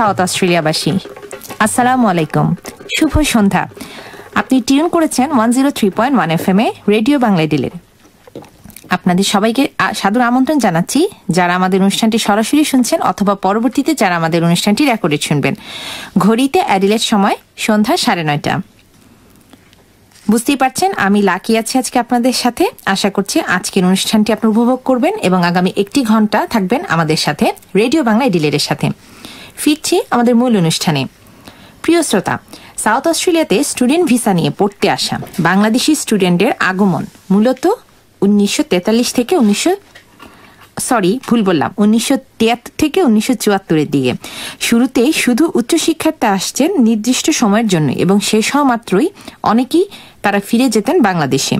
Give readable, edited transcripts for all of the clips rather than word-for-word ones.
South অস্ট্রেলিয়াবাসী, আসসালামু আলাইকুম, শুভ সন্ধ্যা। আপনি টিউন করেছেন 103.1 FM এ রেডিও বাংলা ডিলের। আপনাদের সবাইকে সাদর আমন্ত্রণ জানাচ্ছি, যারা আমাদের অনুষ্ঠানটি সরাসরি শুনছেন অথবা পরবর্তীতে যারা আমাদের অনুষ্ঠানটি রেকর্ডে শুনবেন। ঘড়িতে অ্যাডিলেড সময় সন্ধ্যা 9:30। বুঝতেই পারছেন আমি লাকি আছি আজকে আপনাদের সাথে। আশা করছি আজকের অনুষ্ঠানটি আপনি উপভোগ করবেন এবং আগামী 1 ঘন্টা থাকবেন আমাদের সাথে রেডিও বাংলা ডিলের সাথে। ফিরছি আমাদের মূল অনুষ্ঠানে। প্রিয় শ্রোতা, সাউথ অস্ট্রেলিয়াতে স্টুডেন্ট ভিসা নিয়ে পড়তে আসা বাংলাদেশি স্টুডেন্টের আগমন মূলত 1943 থেকে 1973 থেকে 1974 দিকে। শুরুতেই শুধু উচ্চশিক্ষার্থী আসছেন নির্দিষ্ট সময়ের জন্য এবং শেষ হওয়া মাত্রই অনেকেই তারা ফিরে যেতেন বাংলাদেশে।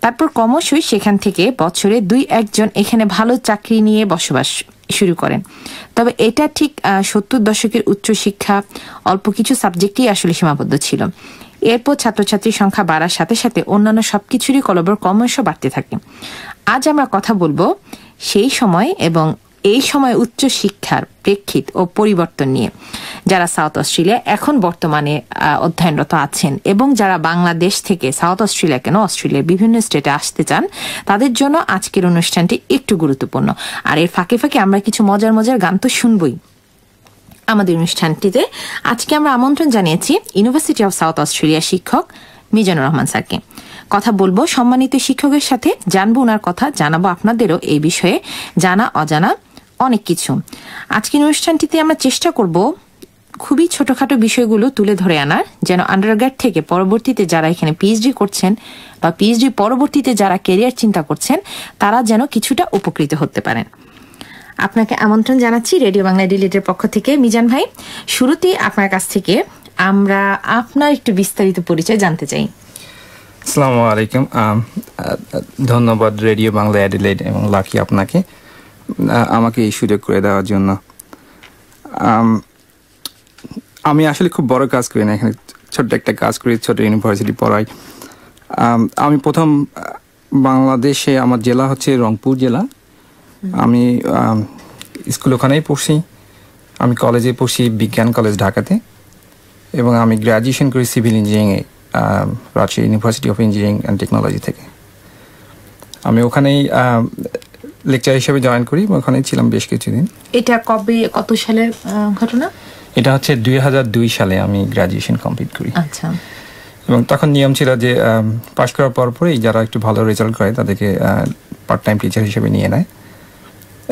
তারপর ক্রমশই সেখান থেকে বছরে 2-1 জন এখানে ভালো চাকরি নিয়ে বসবাস শুরু করেন। তবে এটা ঠিক 70 দশকের উচ্চশিক্ষা অল্প কিছু সাবজেক্টই আসলে সীমাবদ্ধ ছিল। এরপর ছাত্রছাত্রীর সংখ্যা বাড়ার সাথে সাথে অন্যান্য সবকিছুরই কলবর ক্রমশ বাড়তে থাকে। আজ আমরা কথা বলবো সেই সময় এবং এই সময় উচ্চশিক্ষার প্রেক্ষিত ও পরিবর্তন নিয়ে, যারা সাউথ অস্ট্রেলিয়া এখন বর্তমানে অধ্যয়নরত আছেন এবং যারা বাংলাদেশ থেকে সাউথ অস্ট্রেলিয়া কেন অস্ট্রেলিয়ার বিভিন্ন স্টেটে আসতে চান, তাদের জন্য আজকের অনুষ্ঠানটি একটু গুরুত্বপূর্ণ। আর এর ফাঁকে ফাঁকে আমরা কিছু মজার মজার গান তো শুনবই আমাদের অনুষ্ঠানটিতে। আজকে আমরা আমন্ত্রণ জানিয়েছি ইউনিভার্সিটি অফ সাউথ অস্ট্রেলিয়ার শিক্ষক মিজানুর রহমান স্যারকে। কথা বলবো সম্মানিত শিক্ষকের সাথে, জানবো ওনার কথা, জানাবো আপনাদেরও এই বিষয়ে জানা অজানা অনেক কিছু। আজকের অনুষ্ঠানটিতে আমরা চেষ্টা করব খুবই ছোটখাটো বিষয়গুলো তুলে ধরে আনার, যেন আন্ডারগ্রেড থেকে পরবর্তীতে যারা এখানে পিএইচডি করছেন বা পিএইচডি পরবর্তীতে যারা ক্যারিয়ার চিন্তা করছেন, তারা যেন কিছুটা উপকৃত হতে পারেন। আপনাকে আমন্ত্রণ জানাচ্ছি রেডিও বাংলা ডিলেটের পক্ষ থেকে। মিজান ভাই, শুরুতেই আপনার কাছ থেকে আমরা আপনার একটু বিস্তারিত পরিচয় জানতে চাই। আসসালামু আলাইকুম। ধন্যবাদ রেডিও বাংলা অ্যাডিলেড এবং লাকি আপনাকে আমাকে এই সুযোগ করে দেওয়ার জন্য। আমি আসলে খুব বড় কাজ করি না, এখানে ছোট্ট একটা কাজ করি, ছোট ইউনিভার্সিটি পড়াই। আমি প্রথম বাংলাদেশে, আমার জেলা হচ্ছে রংপুর জেলা। আমি স্কুল ওখানেই পড়ছি। আমি কলেজে পড়ছি বিজ্ঞান কলেজ ঢাকাতে, এবং আমি গ্র্যাজুয়েশন করি সিভিল ইঞ্জিনিয়ারিংয়ে Rajshahi university of engineering and technology থেকে। আমি ওখানেই লেকচার হিসেবে জয়েন করি, ওখানেই ছিলাম বেশ কিছুদিন। এটা কবে, কত সালের ঘটনা? এটা হচ্ছে 2002 সালে আমি গ্র্যাজুয়েশন কমপ্লিট করি। আচ্ছা। এবং তখন নিয়ম ছিল যে পাশ করার পরপরই যারা একটু ভালো রেজাল্ট করে তাদেরকে পার্ট টাইম টিচার হিসেবে নিয়ে নেয়।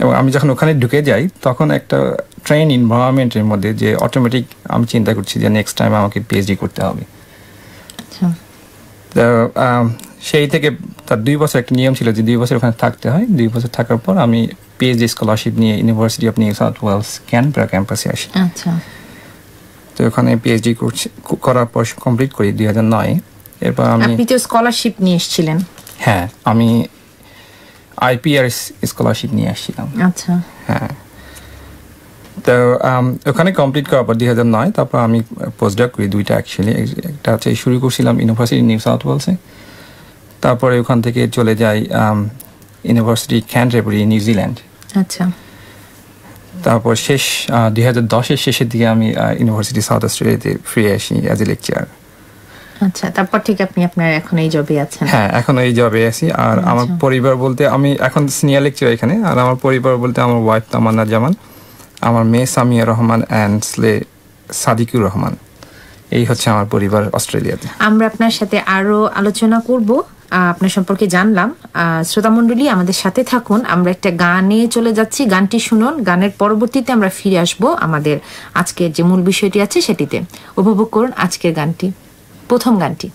এবং আমি যখন ওখানে ঢুকে যাই, তখন একটা ট্রেন এনভায়রনমেন্টের মধ্যে যে অটোমেটিক আমি চিন্তা করছি যে নেক্সট টাইম আমাকে পিএইচডি করতে হবে। তো সেই থেকে তার 2 বছর একটা নিয়ম ছিল যে 2 বছর ওখানে থাকতে হয়। 2 বছর থাকার পর আমি পিএইচডি স্কলারশিপ নিয়ে university of New South Wales Canberra ক্যাম্পাসে আসি। আচ্ছা। তো ওখানে পিএইচডি করার পর কমপ্লিট করি 2009। এরপর আপনি তো স্কলারশিপ নিয়ে এসেছিলেন? হ্যাঁ, আমি আইপিআর স্কলারশিপ নিয়ে আসছিলাম। আচ্ছা। হ্যাঁ, তো ওখানে কমপ্লিট করার পর 2009 তারপর আমি পোস্টডক করি 2টা অ্যাকচুয়ালি। একটা হচ্ছে শুরু করছিলাম ইউনিভার্সিটি নিউ সাউথ ওয়েলসে, তারপরে ওখান থেকে চলে যাই ইউনিভার্সিটি ক্যান্টারবারি নিউজিল্যান্ড। আচ্ছা। তারপর 2010-এর শেষের দিকে আমি ইউনিভার্সিটি সাউথ অস্ট্রেলিয়াতে ফিরে আসি অ্যাজ এ লেকচারার। আচ্ছা, তারপর থেকে আপনি আপনার এখন এই জবে আছেন? হ্যাঁ, এখন এই জবে আছি। আর আমার পরিবার বলতে আমি এখন সিনিয়র লেকচারার এখানে। আর আমার পরিবার বলতে আমার ওয়াইফ তামান্না জামান, আমার মেয়ে সামিয়া রহমান অ্যান্ড ছেলে সাদিকুর রহমান। এই হচ্ছে আমার পরিবার অস্ট্রেলিয়াতে। আমরা আপনার সাথে আরো আলোচনা করব, আপনার সম্পর্কে জানলাম। শ্রোতামণ্ডলী আমাদের সাথে থাকুন, আমরা একটা গানে চলে যাচ্ছি, গানটি শুনুন। গানের পরবর্তীতে আমরা ফিরে আসব আমাদের আজকের যে মূল বিষয়টি আছে সেটিতে। উপভোগ করুন আজকের গানটি, প্রথম গানটি।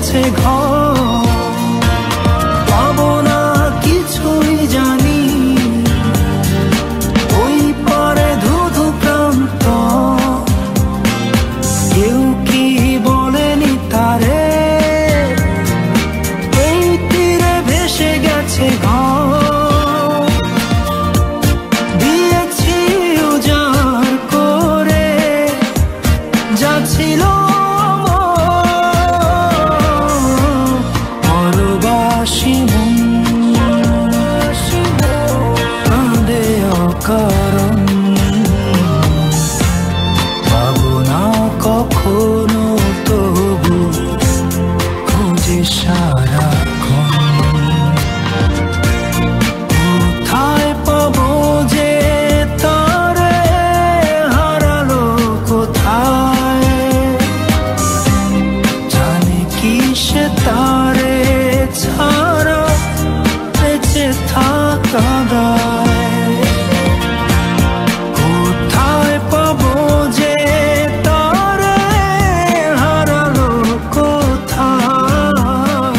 গেছে ঘর, পাবো না কিছুই জানি, ওই পারে ধুধু প্রান্ত, কেউ কি বলেনি তারে, এই তীরে ভেসে গেছে ঘর, দিয়েছি উজাড় করে যা ছিল পরবাসী মন, কাঁদে অকারণ, পাবো না কখনো তবু খুঁজে সারাক্ষণ, কোথায় পাবো যে তারে, হারালো কোথায়, জানে কি সে তারে ছাড়া বেঁচে থাকা দায়, কোথায় পাবো যে তারে, হারালো কোথায়।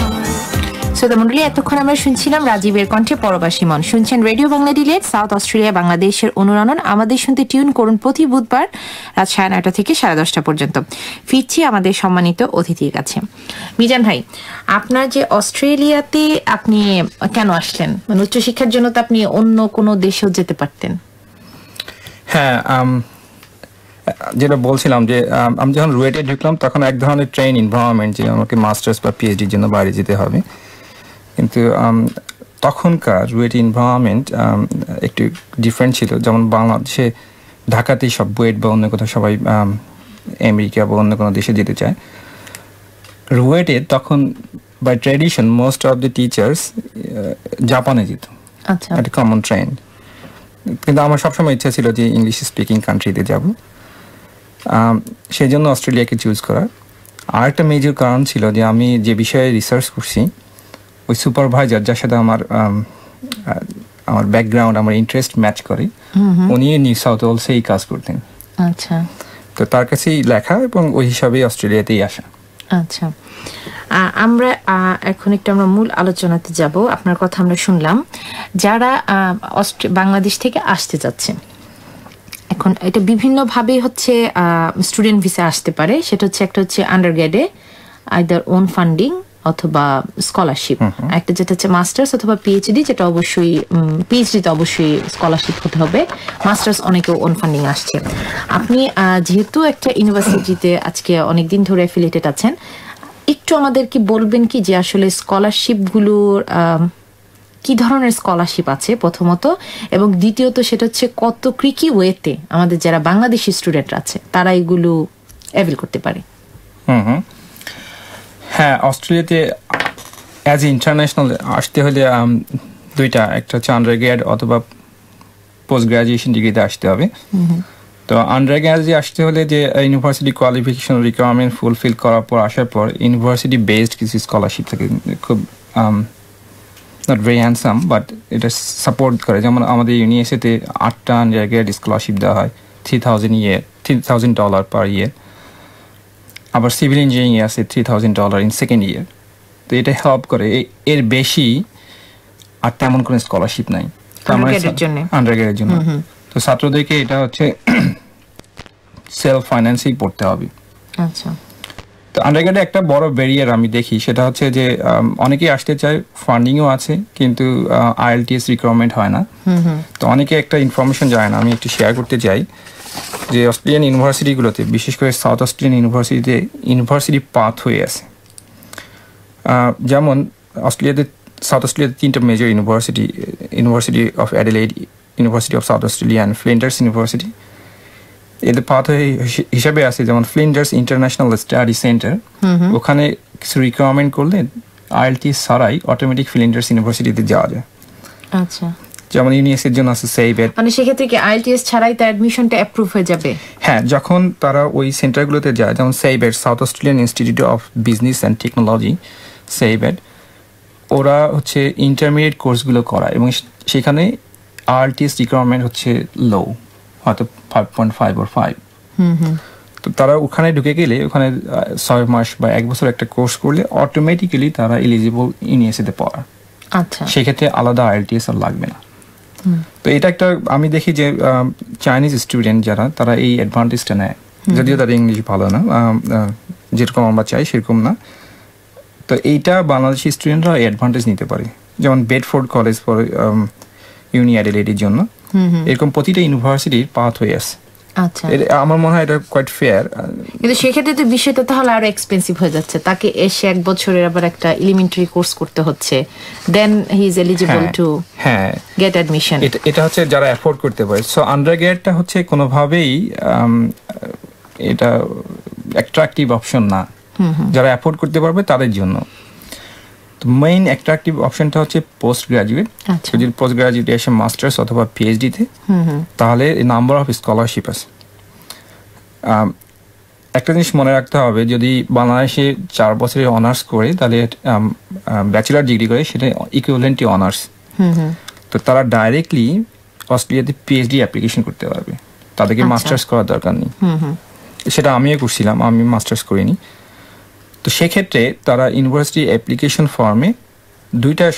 শ্রোতা মন্ডলী, এতক্ষণ আমরা শুনছিলাম রাজীবের কণ্ঠে পরবাসী মন। শুনছেন radio Bangla delete, south Australia বাংলাদেশের অনুরণন। আমাদের শুনতে টিউন করুন প্রতি বুধবার রাত 9:30 থেকে 10:30 পর্যন্ত। ফিরছি আমাদের সম্মানিত অতিথির কাছে। মিজান ভাই, আপনার যে অস্ট্রেলিয়াতে আপনি কেন আসলেন? মানে উচ্চশিক্ষার জন্য তো আপনি অন্য কোনো দেশেও যেতে পারতেন। হ্যাঁ, যেটা বলছিলাম যে আমি যখন রুয়েটে ঢুকলাম তখন এক ধরনের ট্রেন এনভায়রনমেন্ট, যে আমাকে মাস্টার্স বা পিএইচডির জন্য বাইরে যেতে হবে, কিন্তু তখনকার রুয়েট এনভায়রনমেন্ট একটু ডিফারেন্ট ছিল। যেমন বাংলাদেশে ঢাকাতেই সব বুয়েট বা অন্য কোথাও সবাই আমেরিকা বা অন্য কোনো দেশে যেতে চায়, রুয়েটে তখন by tradition most of the teachers জাপানে যেত, আচ্ছা, একটা কমন ট্রেন্ড। কিন্তু আমার সবসময় ইচ্ছা ছিল যে ইংলিশ স্পিকিং কান্ট্রিতে যাব, সেই জন্য অস্ট্রেলিয়াকে চুজ করা। আর একটা মেজর কারণ ছিল যে আমি যে বিষয়ে রিসার্চ করছি, ওই সুপারভাইজার যার সাথে আমার ব্যাকগ্রাউন্ড, আমার ইন্টারেস্ট ম্যাচ করে, উনি নিউ সাউথ ওয়েলসেই কাজ করতেন। আচ্ছা, তো তার কাছেই লেখা এবং ওই হিসাবেই অস্ট্রেলিয়াতেই আসা। আচ্ছা, আমরা এখন একটু আমরা মূল আলোচনাতে যাব। আপনার কথা আমরা শুনলাম, যারা বাংলাদেশ থেকে আসতে যাচ্ছেন, এখন এটা বিভিন্নভাবে হচ্ছে স্টুডেন্ট ভিসা আসতে পারে। সেটা হচ্ছে একটা হচ্ছে আন্ডারগ্রেডে আইদার ওন ফান্ডিং অথবা স্কলারশিপ, একটা যেটা হচ্ছে মাস্টার্স অথবা পিএইচডি, যেটা অবশ্যই পিএইচডিতে অবশ্যই স্কলারশিপ হতে হবে। মাস্টার্স অনেকেও ওন ফান্ডিং আসছে। আপনি যেহেতু একটা ইউনিভার্সিটিতে আজকে অনেকদিন ধরে অ্যাফিলিয়েটেড আছেন, একটু আমাদেরকে বলবেন কি যে আসলে স্কলারশিপগুলোর কি ধরনের স্কলারশিপ আছে প্রথমত, এবং দ্বিতীয়ত সেটা হচ্ছে কত কি ওয়েতে আমাদের যারা বাংলাদেশি স্টুডেন্ট আছে তারা এগুলো অ্যাভেল করতে পারে। হ্যাঁ, অস্ট্রেলিয়াতে অ্যাজ ইন্টারন্যাশনাল আসতে হলে দুইটা, একটা হচ্ছে আন্ডারগ্রেড অথবা পোস্ট গ্রাজুয়েশন ডিগ্রিতে আসতে হবে। তো আন্ডারগ্রেডে আসতে হলে যে ইউনিভার্সিটি কোয়ালিফিকেশন রিকোয়ারমেন্ট ফুলফিল করার পর আসার পর ইউনিভার্সিটি বেসড কিছু স্কলারশিপ থাকে, খুব নট ভেরি হ্যান্ডসাম বাট এটা সাপোর্ট করে। যেমন আমাদের ইউনিভার্সিটিতে 8টা আন্ডারগ্রেড স্কলারশিপ দেওয়া হয়, $3,000 পার ইয়ার। আবার সিভিল ইঞ্জিনিয়ারিং আছে $3,000 ইন সেকেন্ড ইয়ার। তো এটা হেল্প করে, এর বেশি আর তেমন কোনো স্কলারশিপ নাই আন্ডারগ্রেডের জন্য। তো ছাত্রদেরকে এটা হচ্ছে সেলফ ফাইন্যান্সিং পড়তে হবে। আচ্ছা, তো আন্ডারগ্রেডে একটা বড় ব্যারিয়ার আমি দেখি, সেটা হচ্ছে যে অনেকেই আসতে চায়, ফান্ডিংও আছে, কিন্তু IELTS রিকোয়ারমেন্ট হয় না। তো অনেকে একটা ইনফরমেশন জানে না, আমি একটু শেয়ার করতে চাই যে অস্ট্রেলিয়ান ইউনিভার্সিটিগুলোতে, বিশেষ করে সাউথ অস্ট্রেলিয়ান ইউনিভার্সিটিতে ইউনিভার্সিটি পাথ হয়ে আছে। যেমন সাউথ অস্ট্রেলিয়াতে 3টা major university, university of Adelaide, university of south Australia and Flinders university. এদের পাথ হিসাবে আছে যেমন ফ্লিন্ডার্স ইন্টারন্যাশনাল স্টাডি সেন্টার, ওখানে কিছু রিকোয়ারমেন্ট করলে IELTS ছাড়াই অটোমেটিক ফ্লিন্ডার্স ইউনিভার্সিটিতে যাওয়া যায়। আচ্ছা, যেমন ইউনিএসের জন্য আছে সেইবেট, মানে সেক্ষেত্রে কি IELTS ছাড়াই তার অ্যাডমিশনটা অ্যাপ্রুভ হয়ে যাবে? হ্যাঁ, যখন তারা ওই সেন্টারগুলোতে যায়, যেমন SAIBT, south Australian institute of business and technology, SAIBT, ওরা হচ্ছে ইন্টারমিডিয়েট কোর্সগুলো করা, এবং সেখানে IELTS রিকোয়ারমেন্ট হচ্ছে লো, হয়তো 5.5 or 5। তো তো তারা ওখানে ঢুকে গেলে ওখানে 6 মাস বা 1 বছর একটা কোর্স করলে অটোমেটিক্যালি তারা এলিজিবল ইউনিভার্সিটিতে পড়ার। আচ্ছা, সেক্ষেত্রে আলাদা IELTS আর লাগবে না। তো এটা একটা আমি দেখি যে চাইনিজ স্টুডেন্ট যারা তারা এই অ্যাডভান্টেজটা নেয়, যদিও তাদের ইংলিশ ভালো না, যেরকম আমরা চাই সেরকম না। তো এইটা বাংলাদেশি স্টুডেন্টরা অ্যাডভান্টেজ নিতে পারে, যেমন বেডফোর্ড কলেজ ফর ইউনি অ্যাডিলেডের জন্য এরকম প্রতিটা ইউনিভার্সিটির পাথ হয়ে আছে। আচ্ছা, আমার মনে হয় এটা কোয়াইট ফেয়ার। কিন্তু সেক্ষেত্রে তো বিষয়টা তাহলে আরো এক্সপেন্সিভ হয়ে যাচ্ছে, তাকে এসে 1 বছরের আবার একটা এলিমেন্টারি কোর্স করতে হচ্ছে, then he is eligible to get admission. এটা হচ্ছে যারা অ্যাফোর্ড করতে পারে। সো আন্ডারগ্রেডটা হচ্ছে কোনোভাবেই এটা অ্যাট্রাকটিভ অপশন না, যারা অ্যাফোর্ড করতে পারবে তাদের জন্য। তো মেইন অ্যাট্রাকটিভ অপশনটা হচ্ছে পোস্ট গ্রাজুয়েট। যদি পোস্ট গ্রাজুয়েট এসে মাস্টার্স অথবা PhD-তে, তাহলে নাম্বার অফ স্কলারশিপ আছে। একটা জিনিস মনে রাখতে হবে, যদি বাংলাদেশে 4 বছরের অনার্স করে তাহলে ব্যাচেলার ডিগ্রি করে, সেটা ইকুইভ্যালেন্ট অনার্স। তো তারা ডাইরেক্টলি অস্ট্রেলিয়াতে PhD অ্যাপ্লিকেশন করতে পারবে, তাদেরকে মাস্টার্স করার দরকার নেই। সেটা আমিও করছিলাম, আমি মাস্টার্স করিনি। তো সেক্ষেত্রে তারা ইউনিভার্সিটি অ্যাপ্লিকেশন ফর্মে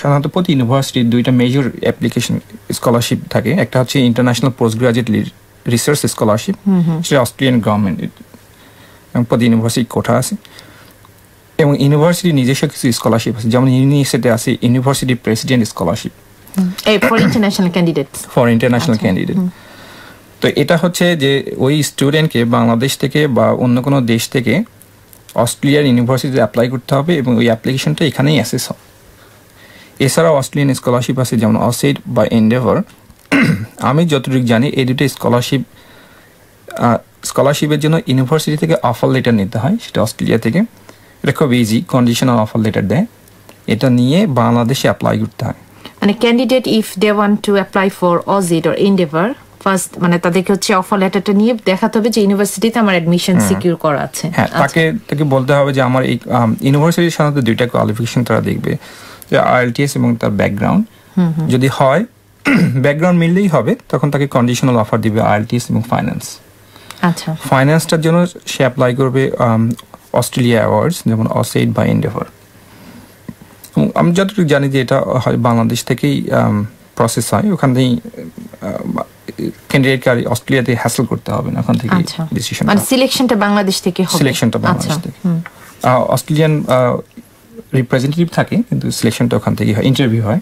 সাধারণত প্রতি ইউনিভার্সিটির 2টা মেজর অ্যাপ্লিকেশন স্কলারশিপ থাকে। একটা হচ্ছে international post graduate research scholarship, সেটা অস্ট্রেলিয়ান গভর্নমেন্ট, এবং প্রতি ইউনিভার্সিটি কোটা আছে। এবং ইউনিভার্সিটি নিজস্ব কিছু স্কলারশিপ আছে, যেমন ইউনিভার্সিটি আছে university president scholarship for international candidate. তো এটা হচ্ছে যে ওই স্টুডেন্টকে বাংলাদেশ থেকে বা অন্য কোনো দেশ থেকে অস্ট্রেলিয়ার ইউনিভার্সিটিতে অ্যাপ্লাই করতে হবে, এবং ওই অ্যাপ্লিকেশনটা এখানেই অ্যাসেস হয়। এছাড়াও অস্ট্রেলিয়ান স্কলারশিপ আছে, যেমন অসেড বা এন্ডেভার। আমি যতটুকু জানি এই দুটো স্কলারশিপের জন্য ইউনিভার্সিটি থেকে অফার লেটার নিতে হয়, সেটা অস্ট্রেলিয়া থেকে। এটা খুব ইজি, কন্ডিশনাল অফার লেটার দেয়, এটা নিয়ে বাংলাদেশে অ্যাপ্লাই করতে হয়। মানে candidate if they want to apply for AusAID or endeavour, first মানে তাদেরকে হচ্ছে অফার লেটারটা নিয়ে দেখাতে হবে যে ইউনিভার্সিটিতে আমার অ্যাডমিশন সিকিউর করা আছে। হ্যাঁ, তাকে বলতে হবে যে আমার এই ইউনিভার্সিটির সাধারণত 2টা কোয়ালিফিকেশন তারা দেখবে, যে IELTS এবং তার ব্যাকগ্রাউন্ড। যদি হয় ব্যাকগ্রাউন্ড মিললেই হবে, তখন তাকে কন্ডিশনাল অফার দিবে IELTS এবং ফাইন্যান্স। আচ্ছা, ফাইন্যান্সটার জন্য সে অ্যাপ্লাই করবে অস্ট্রেলিয়া অ্যাওয়ার্ডস, যেমন অসেড বা এন্ডেভার। আমি যতটুকু জানি যে এটা হয় বাংলাদেশ থেকেই প্রসেস হয়, ওখান থেকেই ক্যান্ডিডেটকে অস্ট্রেলিয়াতে হ্যাসেল করতে হবে না, ওখান থেকে ডিসিশন, মানে সিলেকশনটা বাংলাদেশ থেকে হবে। সিলেকশনটা বাংলাদেশ থেকে, অস্ট্রেলিয়ান রিপ্রেজেন্টেটিভ থাকে, কিন্তু সিলেকশনটা ওখান থেকে হয়, ইন্টারভিউ হয়।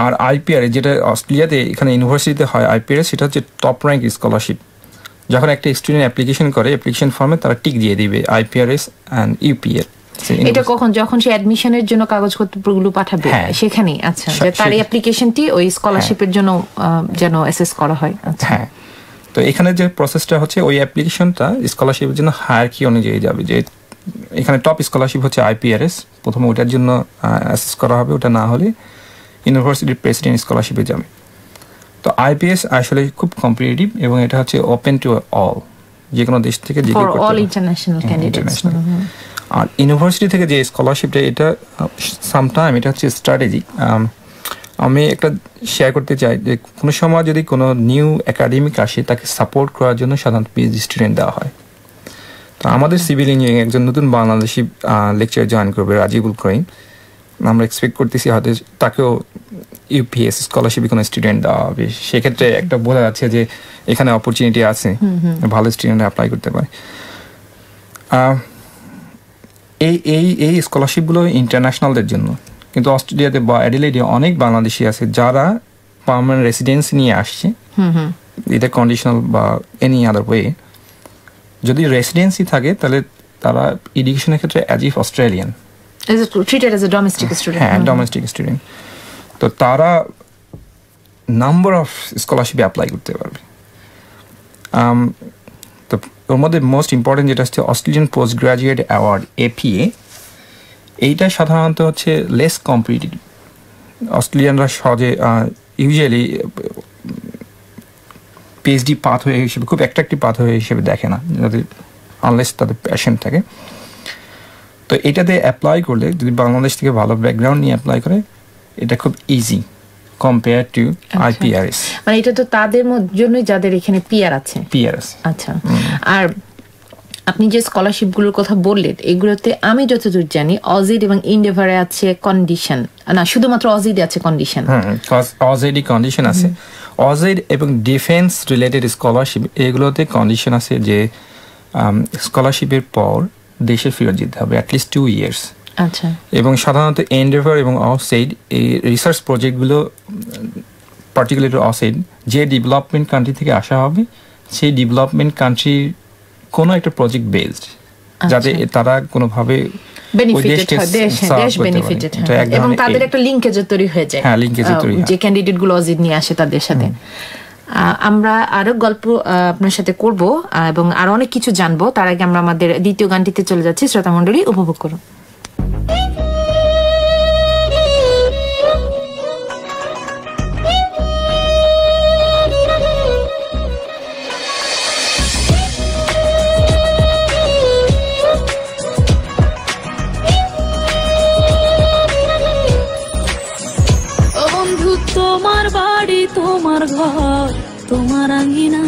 আর IPR যেটা অস্ট্রেলিয়াতে এখানে ইউনিভার্সিটিতে হয়, IPR সেটা হচ্ছে টপ র্যাঙ্ক স্কলারশিপ। যখন একটা স্টুডেন্ট অ্যাপ্লিকেশন করে, অ্যাপ্লিকেশন ফর্মে তারা টিক দিয়ে দিবে IPRS অ্যান্ড UPL। এটা কখন, যখন সে অ্যাডমিশনের জন্য কাগজপত্রগুলো পাঠাবে সেখানেই, আচ্ছা, যে তার অ্যাপ্লিকেশনটি ওই স্কলারশিপের জন্য যেন অ্যাসেস করা হয়। হ্যাঁ, তো এখানে যে প্রসেসটা হচ্ছে, ওই অ্যাপ্লিকেশনটা স্কলারশিপের জন্য হায়ারকি অনুযায়ী যাবে, যে এখানে টপ স্কলারশিপ হচ্ছে IPRS, প্রথমে ওটার জন্য অ্যাসেস করা হবে, ওটা না হলে ইউনিভার্সিটির প্রেসিডেন্ট স্কলারশিপে যাবে। তো IPS আসলে খুব কম্পিটিটিভ, এবং এটা হচ্ছে ওপেন টু অল, যে কোনো দেশ থেকে যে কেউ করতে পারে, ইন্টারন্যাশনাল ক্যান্ডিডেটস। আর ইউনিভার্সিটি থেকে যে স্কলারশিপটা, এটা সামটাইম এটা হচ্ছে স্ট্র্যাটেজিক। আমি একটা শেয়ার করতে চাই যে কোনো সময় যদি কোনো নিউ একাডেমিক আসে, তাকে সাপোর্ট করার জন্য সাধারণত PhD স্টুডেন্ট দেওয়া হয়। তো আমাদের সিভিল ইঞ্জিনিয়ারিং একজন নতুন বাংলাদেশি লেকচার জয়েন করবে, রাজিবুল করিম। আমরা এক্সপেক্ট করতেছি হয়তো তাকেও UPS স্কলারশিপে কোনো স্টুডেন্ট দেওয়া হবে। সেক্ষেত্রে একটা বোঝা যাচ্ছে যে এখানে অপরচুনিটি আছে, ভালো স্টুডেন্ট অ্যাপ্লাই করতে পারে। এই স্কলারশিপগুলো ইন্টারন্যাশনালদের জন্য, কিন্তু অস্ট্রেলিয়াতে বা অ্যাডিলেডে অনেক বাংলাদেশি আছে যারা পার্মানেন্ট রেসিডেন্সি নিয়ে আসছে, এটা কন্ডিশনাল বা এনি আদার ওয়ে। যদি রেসিডেন্সি থাকে তাহলে তারা এডুকেশনের ক্ষেত্রে as if Australian, treated as a domestic student. হ্যাঁ, ডোমেস্টিক স্টুডেন্ট। তো তারা নাম্বার অফ স্কলারশিপে অ্যাপ্লাই করতে পারবে। তো ওর মধ্যে মোস্ট ইম্পর্টেন্ট যেটা হচ্ছে Australian post graduate award, APA। এইটা সাধারণত হচ্ছে লেস কম্পিটিটিভ। অস্ট্রেলিয়ানরা সহজে ইউজুয়ালি PhD পাথওয়ে হিসেবে, খুব অ্যাট্রাকটিভ পাথওয়ে হিসেবে দেখে না, যাদের আনলেস তাদের প্যাশন থাকে। তো এটাতে অ্যাপ্লাই করলে, যদি বাংলাদেশ থেকে ভালো ব্যাকগ্রাউন্ড নিয়ে অ্যাপ্লাই করে, এটা খুব ইজি কম্পেয়ার টু আইপিআরএস। মানে এটা তো তাদের জন্যই যাদের এখানে পিআর আছে। আচ্ছা, আর আপনি যে স্কলারশিপ গুলোর কথা বললেন এগুলোতে আমি যতদূর জানি অজিড এবং ইন্ডেভারে আছে কন্ডিশন, না শুধুমাত্র অজিডে আছে কন্ডিশন। অজিডই কন্ডিশন আছে। অজিড এবং ডিফেন্স রিলেটেড স্কলারশিপ এগুলোতে কন্ডিশন আছে যে স্কলারশিপের পর দেশে ফেরত যেতে হবে অ্যাটলিস্ট 2 years। আচ্ছা, এবং সাধারণত এন্ডেভার এবং অফসাইড এই রিসার্চ প্রজেক্টগুলো পার্টিকুলারলি অফসাইড যে ডেভেলপমেন্ট কান্ট্রি থেকে আসা হবে সেই ডেভেলপমেন্ট কান্ট্রির কোনো একটা প্রজেক্ট বেসড, যাতে তারা কোনোভাবে এবং তাদের একটা লিঙ্কেজ তৈরি হয়ে যায় যে ক্যান্ডিডেট গুলো অজিড নিয়ে আসে তাদের সাথে। আমরা আরো গল্প আপনার সাথে করব এবং আরো অনেক কিছু জানবো। তার আগে আমরা আমাদের দ্বিতীয় গানটিতে চলে যাচ্ছি। শ্রোতা মণ্ডলী উপভোগ করুন। তোমার বাড়ি, তোমার ঘর, তোমার আঙ্গিনা,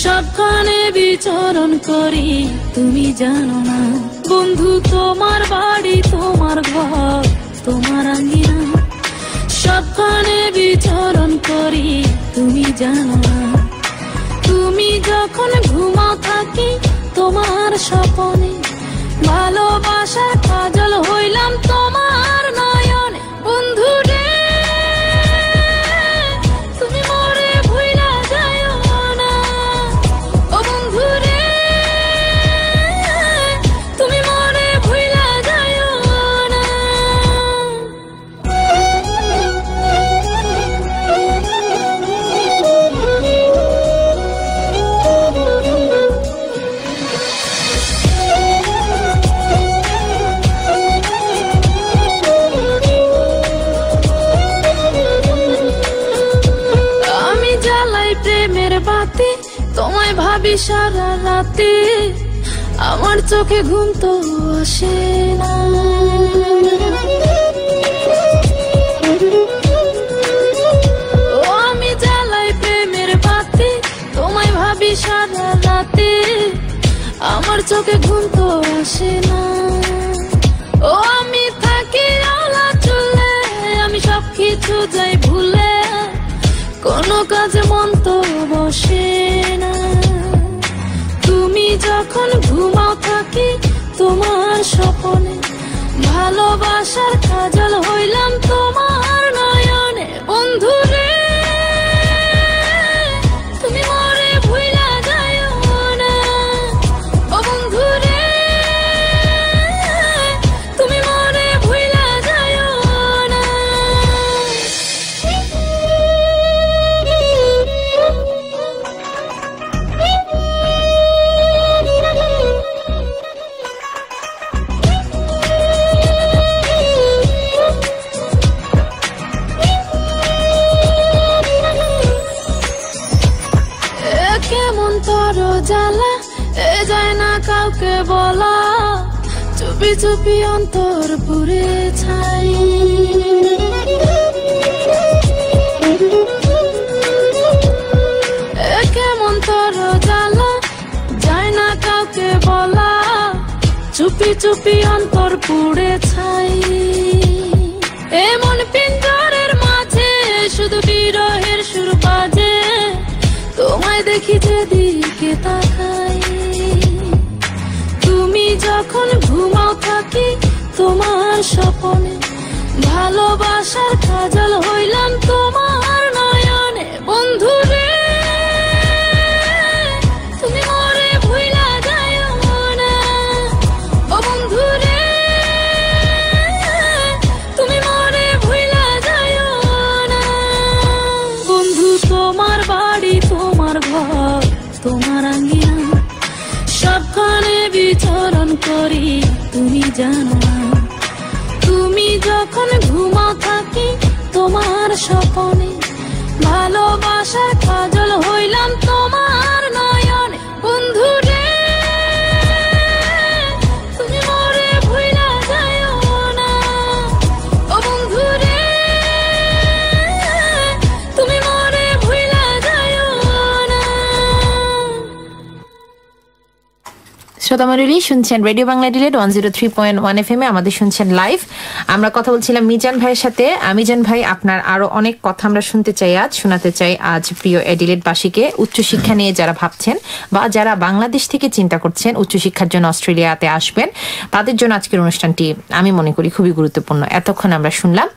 সবখানে বিচরণ করি তুমি জানো না। বন্ধু তোমার বাড়ি, তোমার ঘর, তোমার আঙ্গিনা, সবখানে বিচরণ করি তুমি জানো না। তুমি যখন ঘুমাও থাকি তোমার স্বপনে, ভালোবাসার কাজল হইলাম তোমার নয়নে। বন্ধু রে তোমায় ভাবি সারা রাতে, আমার চোখে ঘুম তো আসে না। ও আমি জ্বালাই প্রেমের বাতি, তোমায় ভাবি সারা রাতে, আমার চোখে ঘুম তো আসে না। ও আমি থাকি আলা চুলে, আমি সবকিছু যাই ভুলে, কোনো কাজে মন তো বসে না। তুমি যখন ঘুমাও থাকি তোমার স্বপনে, ভালোবাসার কাজল হইলাম তোমার নয়নে। বন্ধু রে তুমি মরে ভুইলা যাইও না। ও বন্ধু রে তুমি মরে ভুইলা যাইও না। কেমন তোর জ্বালা এ যায় না কাউকে বলা, চুপি চুপি অন্তর পুরে ছাই। কেমন তোর জ্বালা যায় না কাউকে বলা, চুপি চুপি অন্তর পুড়ে ছাই। এমন পিঞ্জরের মাঝে শুধু বিরহের সুর বাজে, তোমায় দেখি যেদিকে তাকাই। তুমি যখন ঘুমাও থাকি তোমার স্বপনে, ভালোবাসার কাজল হইলাম তোমার নয়নে। বন্ধু রে তুমি মরে ভুইলা যাইও না। ও বন্ধু রে তুমি মরে ভুইলা যাইও না। বন্ধু তোমার বাড়ি, তোমার ঘর, তোমার আঙ্গিনা, সবখানে বিচরণ করি তুমি জানো না। তুমি যখন ঘুমাও থাকি তোমার স্বপনে, ভালোবাসার কাজল হইলাম তোমার নয়নে। বন্ধু রে তুমি মরে ভুইলা যাইও না। ও বন্ধু রে শ্রোতামণ্ডলী, শুনছেন রেডিও বাংলা ডিলেট 103.1 FM এ, আমাদের শুনছেন লাইভ। আমরা কথা বলছিলাম মিজান ভাইয়ের সাথে। মিজান ভাই, আপনার আরো অনেক কথা আমরা শুনতে চাই, শোনাতে চাই আজ প্রিয় অ্যাডিলেটবাসীকে। উচ্চশিক্ষা নিয়ে যারা ভাবছেন বা যারা বাংলাদেশ থেকে চিন্তা করছেন উচ্চশিক্ষার জন্য অস্ট্রেলিয়াতে আসবেন, তাদের জন্য আজকের অনুষ্ঠানটি আমি মনে করি খুবই গুরুত্বপূর্ণ। এতক্ষণ আমরা শুনলাম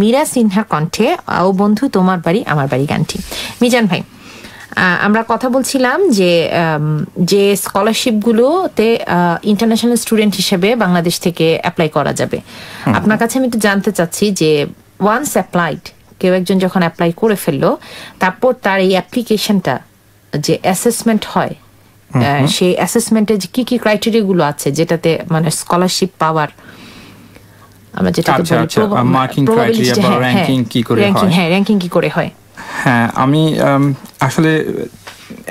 মীরা সিনহার কণ্ঠে ও বন্ধু তোমার বাড়ি আমার বাড়ি গানটি। মিজান ভাই, আমরা কথা বলছিলাম যে স্কলারশিপগুলোতে ইন্টারন্যাশনাল স্টুডেন্ট হিসেবে বাংলাদেশ থেকে অ্যাপ্লাই করা যাবে। আপনার কাছে আমি একটু জানতে চাচ্ছি যে ওয়ান্স অ্যাপ্লাইড, কেউ একজন যখন অ্যাপ্লাই করে ফেললো, তারপর তার এই অ্যাপ্লিকেশনটা যে অ্যাসেসমেন্ট হয়, সেই অ্যাসেসমেন্টে কি কি ক্রাইটেরিয়া গুলো আছে যেটাতে মানে স্কলারশিপ পাওয়ার আমরা যেটাকে বলি মার্কিং ক্রাইটেরিয়া বা র‍্যাঙ্কিং কি করে হয়? হ্যাঁ, র‍্যাঙ্কিং কি করে হয়? হ্যাঁ, আমি আসলে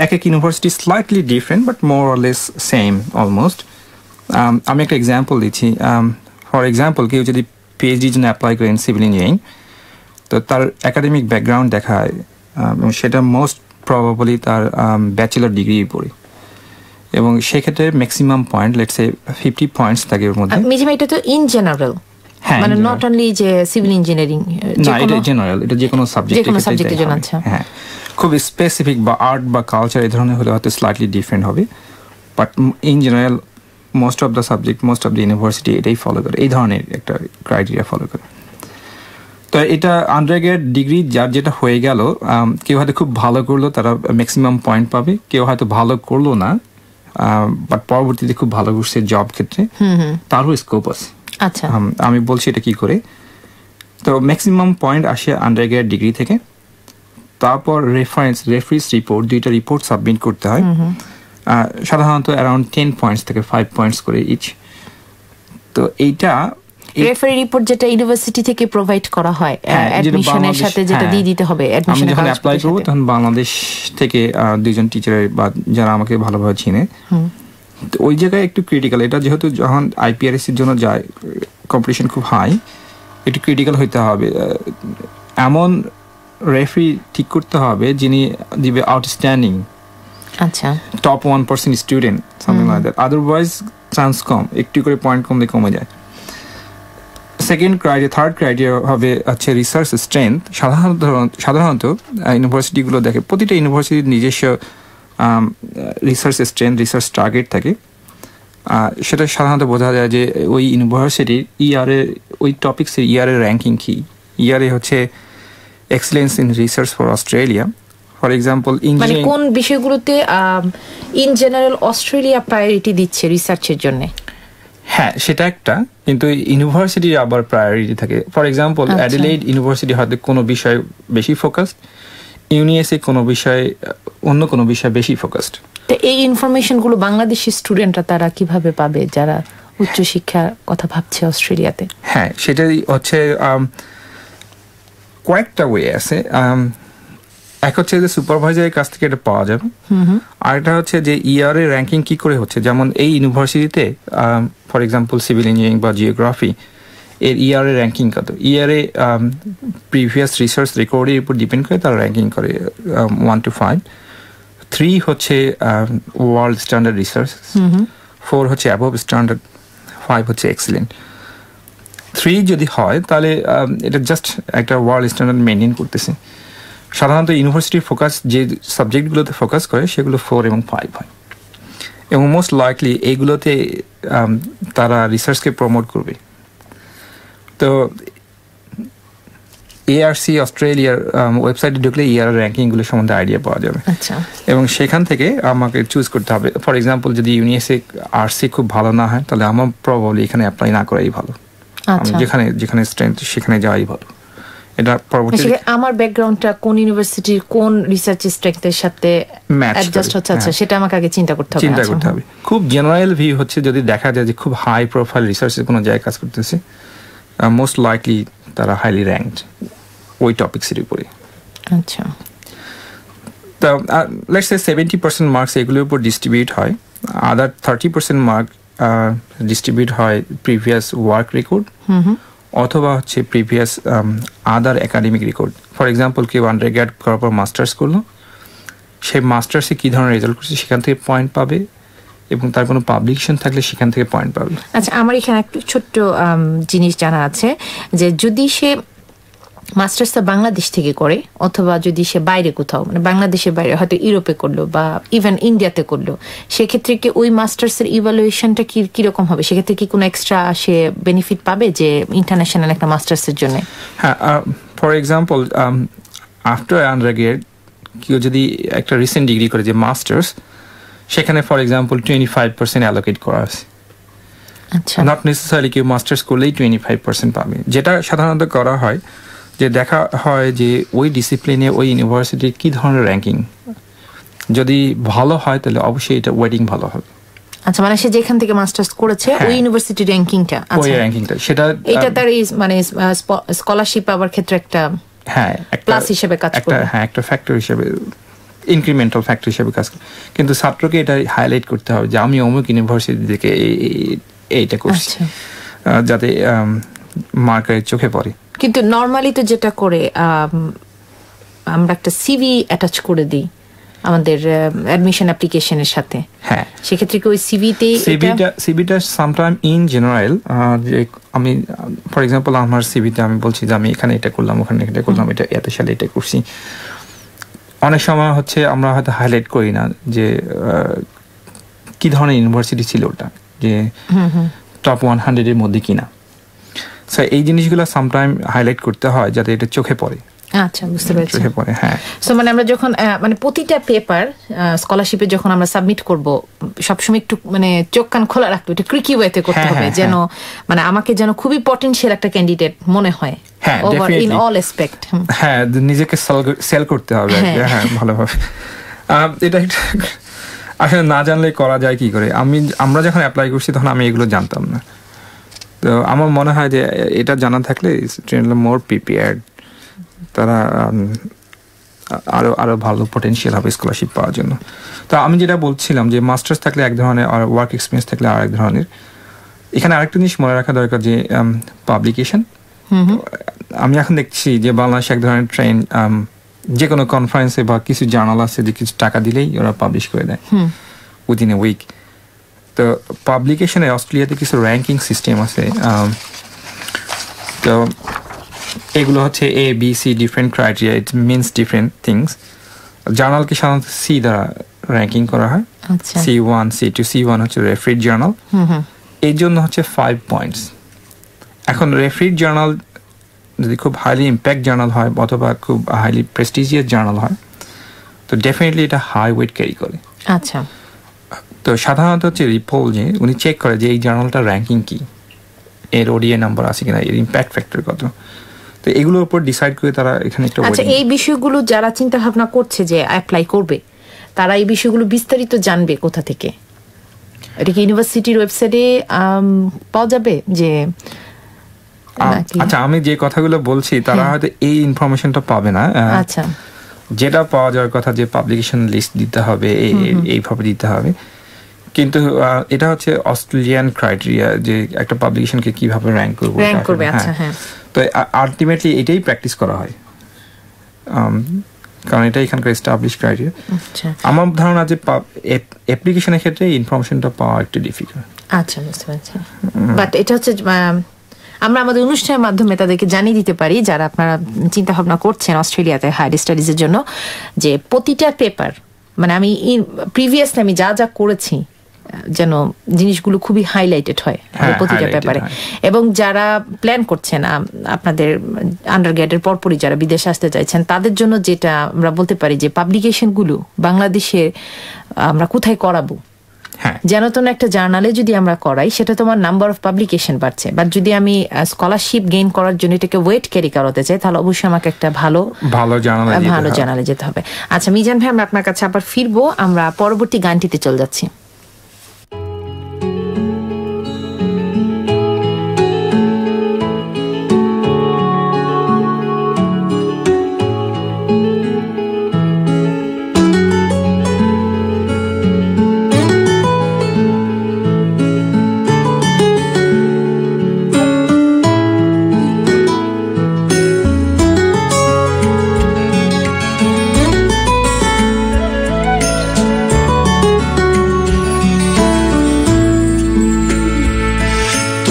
এক এক university slightly different but more or less same almost. আমি একটা এক্সাম্পল দিচ্ছি। ফর এক্সাম্পল, কেউ যদি পিএইচডির জন্য অ্যাপ্লাই করেন সিভিল ইঞ্জিনিয়ারিং, তো তার একাডেমিক ব্যাকগ্রাউন্ড দেখা হয়, সেটা মোস্ট প্রবাবলি তার ব্যাচেলর ডিগ্রি পড়ে, এবং সেক্ষেত্রে maximum point let's say 50 points থাকে এর মধ্যে। এটা তো ইন জেনারেল, মানে নট অনলি যে সিভিল ইঞ্জিনিয়ারিং, না, এটা জেনারেল, এটা যে কোনো সাবজেক্টের জন্য। হ্যাঁ, খুব স্পেসিফিক বা আর্ট বা কালচার এই ধরনের হলে হয়তো স্লাইটলি ডিফারেন্ট হবে, but in general most of the subject, most of the university এটাই ফলো করে, এই ধরনের একটা ক্রাইটেরিয়া ফলো করে। তো এটা আন্ডারগ্রেড ডিগ্রি যার যেটা হয়ে গেল, কেউ হয়তো খুব ভালো করলো, তারা ম্যাক্সিমাম পয়েন্ট পাবে। কেউ হয়তো ভালো করলো না, বাট পরবর্তীতে খুব ভালো করছে জব ক্ষেত্রে, তারও স্কোপ আছে। আচ্ছা, আমি বলছি এটা কি করে। তো ম্যাক্সিমাম পয়েন্ট আসে আন্ডারগ্রেড ডিগ্রি থেকে। তারপর রেফারেন্স রিপোর্ট, 2টা রিপোর্ট সাবমিট করতে হয়, সাধারণত অ্যারাউন্ড 10 পয়েন্টস থেকে 5 পয়েন্টস করে ইচ। তো এইটা রেফারি রিপোর্ট যেটা ইউনিভার্সিটি থেকে প্রোভাইড করা হয় অ্যাডমিশনের সাথে, যেটা দিয়ে দিতে হবে অ্যাডমিশনের। আমি যখন অ্যাপ্লাই করব তখন বাংলাদেশ থেকে 2জন টিচারের বা যারা আমাকে ভালোভাবে চিনে, তো ওই জায়গায় একটু ক্রিটিক্যাল। এটা যেহেতু যখন আইপিআরএস এর জন্য যায়, কম্পিটিশন খুব হাই, একটু ক্রিটিক্যাল হইতে হবে। এমন রেফারি ঠিক করতে হবে যিনি দিবে আউটস্ট্যান্ডিং, আচ্ছা, top 1% student, something like that. Otherwise chance কম, একটু করে পয়েন্ট কমে যায়। থার্ড ক্রাইটেরিয়া হবে হচ্ছে রিসার্চ স্ট্রেংথ। সাধারণত ইউনিভার্সিটিগুলো দেখে, প্রতিটা ইউনিভার্সিটির নিজস্ব রিসার্চ স্ট্রেংথ, রিসার্চ টার্গেট থাকে। সেটা সাধারণত বোঝা যায় যে ওই ইউনিভার্সিটির ওই টপিক্সের ইয়ারের র্যাঙ্কিং কি। ইয়ারে হচ্ছে excellence in research for Australia, for example মানে কোন বিষয়গুলোতে ইন জেনারেল অস্ট্রেলিয়া প্রায়োরিটি দিচ্ছে রিসার্চের জন্য। হ্যাঁ, সেটা একটা, কিন্তু ইউনিভার্সিটির আবার প্রায়োরিটি থাকে। ফর এক্সাম্পল, অ্যাডিলেইড ইউনিভার্সিটি হয়তো কোনো বিষয় বেশি ফোকাসড, ইউনিএসএ অন্য কোনো বিষয় বেশি ফোকাসড। তো এই ইনফরমেশনগুলো বাংলাদেশি স্টুডেন্টরা তারা কিভাবে পাবে যারা উচ্চশিক্ষার কথা ভাবছে অস্ট্রেলিয়াতে? হ্যাঁ, সেটাই হচ্ছে কয়েকটা ওয়ে আছে। এক হচ্ছে যে সুপারভাইজারের কাছ থেকে এটা পাওয়া যাবে, আর এটা হচ্ছে যে ইয়ারের র্যাঙ্কিং কি করে হচ্ছে। যেমন এই ইউনিভার্সিটিতে ফর এক্সাম্পল সিভিল ইঞ্জিনিয়ারিং বা জিওগ্রাফি, এর ইয়ারের র্যাঙ্কিং কত, ইয়ারে প্রিভিয়াস রিসার্চ রেকর্ডের উপর ডিপেন্ড করে তারা র্যাঙ্কিং করে 1 to 5। 3 হচ্ছে ওয়ার্ল্ড স্ট্যান্ডার্ড রিসার্চ, 4 হচ্ছে অ্যাবভ স্ট্যান্ডার্ড, 5 হচ্ছে এক্সিলেন্ট। 3 যদি হয় তাহলে এটা জাস্ট একটা ওয়ার্ল্ড স্ট্যান্ডার্ড মেনটেন করতেছে। সাধারণত ইউনিভার্সিটির ফোকাস যে সাবজেক্টগুলোতে ফোকাস করে সেগুলো 4 এবং 5 হয়, এবং মোস্ট লাইকলি এইগুলোতে তারা রিসার্চকে প্রমোট করবে। তো এআরসি অস্ট্রেলিয়ার ওয়েবসাইটে ঢুকলে ইয়ার র্যাঙ্কিংগুলো সম্বন্ধে আইডিয়া পাওয়া যাবে, এবং সেখান থেকে আমাকে চুজ করতে হবে। ফর এক্সাম্পল, যদি ইউনিএসএ আরসি খুব ভালো না হয়, তাহলে আমার প্রবাবলি এখানে অ্যাপ্লাই না করাই ভালো। আমি যেখানে স্ট্রেংথ সেখানে যাওয়াই ভালো। এটা পরবর্তীতে আমার ব্যাকগ্রাউন্ডটা কোন ইউনিভার্সিটির কোন রিসার্চ স্ট্রেংথের সাথে অ্যাডজাস্ট হচ্ছে, আচ্ছা, সেটা আমাকে আগে চিন্তা করতে হবে। খুব জেনারেল ভিউ হচ্ছে, যদি দেখা যায় যে খুব হাই প্রোফাইল রিসার্চের কোনো জায়গায় কাজ করতেছে, মোস্ট লাইকলি তারা হাইলি র্যাঙ্কড ওই টপিক্সের উপরে। আচ্ছা, তো লেটস সে 70% মার্কস এগুলোর উপর ডিস্ট্রিবিউট হয়, আদার 30% মার্ক ডিস্ট্রিবিউট হয় প্রিভিয়াস ওয়ার্ক রেকর্ড অথবা হচ্ছে previous other academic record. For example, কেউ আন্ডারগ্রেড করার পর মাস্টার্স করলো, সেই মাস্টার্সে কী ধরনের রেজাল্ট করছে সেখান থেকে পয়েন্ট পাবে, এবং তার কোনো পাবলিকেশন থাকলে সেখান থেকে পয়েন্ট পাবে। আচ্ছা, আমার এখানে একটু ছোট্ট জিনিস জানা আছে যে যদি সে মাস্টার্সটা বাংলাদেশ থেকে করে অথবা যদি সে বাইরে কোথাও মানে বাংলাদেশের বাইরে হয়তো ইউরোপে করলো বা ইভেন ইন্ডিয়াতে করলো, সেক্ষেত্রে কি ওই মাস্টার্সের ইভ্যালুয়েশনটা কিরকম হবে? সেক্ষেত্রে কি কোনো এক্সট্রা সে বেনিফিট পাবে যে ইন্টারন্যাশনাল একটা মাস্টার্সের জন্য? হ্যাঁ, ফর এক্সাম্পল আফটার আন্ডারগ্রেড কেউ যদি একটা রিসেন্ট ডিগ্রি করে যে মাস্টার্স, সেখানে ফর এক্সাম্পল 25% অ্যালোকেট করা আছে। আচ্ছা, নট নেসেসারি কেউ মাস্টার্স করলেই 25% পাবে। যেটা সাধারণত করা হয় যে দেখা হয় যে ওই ডিসিপ্লিনে ওই ইউনিভার্সিটির কি ধরনের র্যাঙ্কিং, যদি ভালো হয় তাহলে অবশ্যই এটা ওয়েটিং ভালো হবে। আচ্ছা, মানে সে যেখান থেকে মাস্টার্স করেছে ওই ইউনিভার্সিটি র্যাঙ্কিংটা, ওই র্যাঙ্কিংটা সেটা এটা তার মানে স্কলারশিপ পাওয়ার ক্ষেত্রে একটা প্লাস হিসেবে কাজ করে। হ্যাঁ, একটা ফ্যাক্টর হিসেবে, ইনক্রিমেন্টাল ফ্যাক্টর হিসেবে কাজ করে। কিন্তু ছাত্রকে এটা হাইলাইট করতে হবে যে আমি অমুক ইউনিভার্সিটি থেকে এইটা করছি, যাতে মার্কারের চোখে পড়ে। কিন্তু নর্মালি তো যেটা করে আমরা একটা সিভি অ্যাটাচ করে দিই আমাদের অ্যাডমিশন অ্যাপ্লিকেশনের সাথে। হ্যাঁ, সেক্ষেত্রে কি ওই সিভিটা সামটাইম ইন জেনারেল, যে আমি ফর এক্সাম্পল আমার সিভিতে আমি বলছি যে আমি এখানে এটা করলাম, ওখানে এটা করলাম, এটা এত সালে এটা করছি। অনেক সময় হচ্ছে আমরা হয়তো হাইলাইট করি না যে কি ধরনের ইউনিভার্সিটি ছিল ওটা, যে টপ 100 এর মধ্যে কিনা। সো এই জিনিসগুলো সামটাইম হাইলাইট করতে হয় যাতে এটা চোখে পড়ে। আচ্ছা, বুঝতে পেরেছি। চোখে পড়ে, হ্যাঁ। সো মানে আমরা যখন মানে প্রতিটা পেপার স্কলারশিপে যখন আমরা সাবমিট করব, সবসময় একটু মানে চোখ কান খোলা রাখতে, একটু ক্রিকি ওয়েতে করতে হবে, যেন মানে আমাকে যেন খুবই পটেনশিয়াল একটা ক্যান্ডিডেট মনে হয়। হ্যাঁ, ইন অল রেসপেক্ট। হ্যাঁ, নিজেকে সেল করতে হবে। হ্যাঁ, ভালোভাবে। এটা আসলে না জানলে করা যায় কি করে? আমরা যখন অ্যাপ্লাই করছি তখন আমি এগুলো জানতাম না। তো আমার মনে হয় যে এটা জানা থাকলে মোর প্রিপেয়ার্ড, তারা আরো ভালো পটেনশিয়াল হবে স্কলারশিপ পাওয়ার জন্য। তো আমি যেটা বলছিলাম যে মাস্টার্স থাকলে এক ধরনের আর ওয়ার্ক এক্সপিরিয়েন্স থাকলে আরেক ধরনের। এখানে আরেকটা জিনিস মনে রাখা দরকার যে পাবলিকেশন। আমি এখন দেখছি যে বাংলাদেশে এক ধরনের ট্রেন, যে কোনো কনফারেন্সে বা কিছু জার্নাল আছে যে কিছু টাকা দিলেই ওরা পাবলিশ করে দেয় উইদিন এ উইক। তো পাবলিকেশনে অস্ট্রেলিয়াতে কিছু র্যাঙ্কিং সিস্টেম আছে। তো এগুলো হচ্ছে A, B, C different criteria, it means different things. জার্নালকে সাধারণত C দ্বারা র্যাঙ্কিং করা হয়। C1, C2, C1 হচ্ছে রেফারিড জার্নাল, এই জন্য হচ্ছে 5 পয়েন্টস। এখন রেফারিড জার্নাল যদি খুব হাইলি ইম্প্যাক্ট জার্নাল হয় অথবা খুব হাইলি প্রেস্টিজিয়াস জার্নাল হয়, তো ডেফিনেটলি এটা হাই ওয়েট ক্যারি করে। আচ্ছা, তো সাধারণত হচ্ছে রিপোল যে উনি চেক করে যে এই জার্নালটার র্যাঙ্কিং কি, এর ওডিএ নাম্বার আছে কিনা, এর ইম্প্যাক্ট ফ্যাক্টর কত। তো এগুলোর উপর ডিসাইড করে তারা এখানে একটা। আচ্ছা, এই বিষয়গুলো যারা চিন্তা ভাবনা করছে যে অ্যাপ্লাই করবে, তারা এই বিষয়গুলো বিস্তারিত জানবে কোথা থেকে? এটা কি ইউনিভার্সিটির ওয়েবসাইটে পাওয়া যাবে? যে আচ্ছা, আমি যে কথাগুলো বলছি তারা হয়তো এই ইনফরমেশনটা পাবে না। আচ্ছা, যেটা পাওয়া যাওয়ার কথা যে পাবলিকেশন লিস্ট দিতে হবে, এইভাবে দিতে হবে। কিন্তু এটা হচ্ছে অস্ট্রেলিয়ান ক্রাইটেরিয়া যে একটা পাবলিকেশনকে কিভাবে র্যাঙ্ক করবে। আচ্ছা, হ্যাঁ। তো আলটিমেটলি এটাই প্র্যাকটিস করা হয়, কারণ এটা এখানকার এস্টাবলিশ ক্রাইটেরিয়া। আমার ধারণা যে অ্যাপ্লিকেশনের ক্ষেত্রে ইনফরমেশনটা পাওয়া একটু ডিফিকাল্ট। আচ্ছা, বুঝতে পারছি। বাট এটা হচ্ছে আমরা আমাদের অনুষ্ঠানের মাধ্যমে তাদেরকে জানিয়ে দিতে পারি, যারা আপনারা চিন্তা ভাবনা করছেন অস্ট্রেলিয়াতে হায়ার স্টাডিজের জন্য, যে প্রতিটা পেপার মানে আমি প্রিভিয়াসলি আমি যা যা করেছি যেন জিনিসগুলো খুবই হাইলাইটেড হয় প্রতিটা ব্যাপারে। এবং যারা প্ল্যান করছেন আপনাদের আন্ডারগ্রেডের পরপরই যারা বিদেশে আসতে চাইছেন, তাদের জন্য যেটা আমরা বলতে পারি যে পাবলিকেশনগুলো বাংলাদেশে আমরা কোথায় করাবো, যেন তো একটা জার্নালে যদি আমরা করাই সেটা তোমার নাম্বার অফ পাবলিকেশন বাড়ছে। বাট যদি আমি স্কলারশিপ গেইন করার জন্য এটাকে ওয়েট ক্যারি করাতে চাই, তাহলে অবশ্যই আমাকে একটা ভালো জার্নালে যেতে হবে। আচ্ছা মিজান ভাই, আমরা আপনার কাছে আবার ফিরবো। আমরা পরবর্তী গানটিতে চলে যাচ্ছি।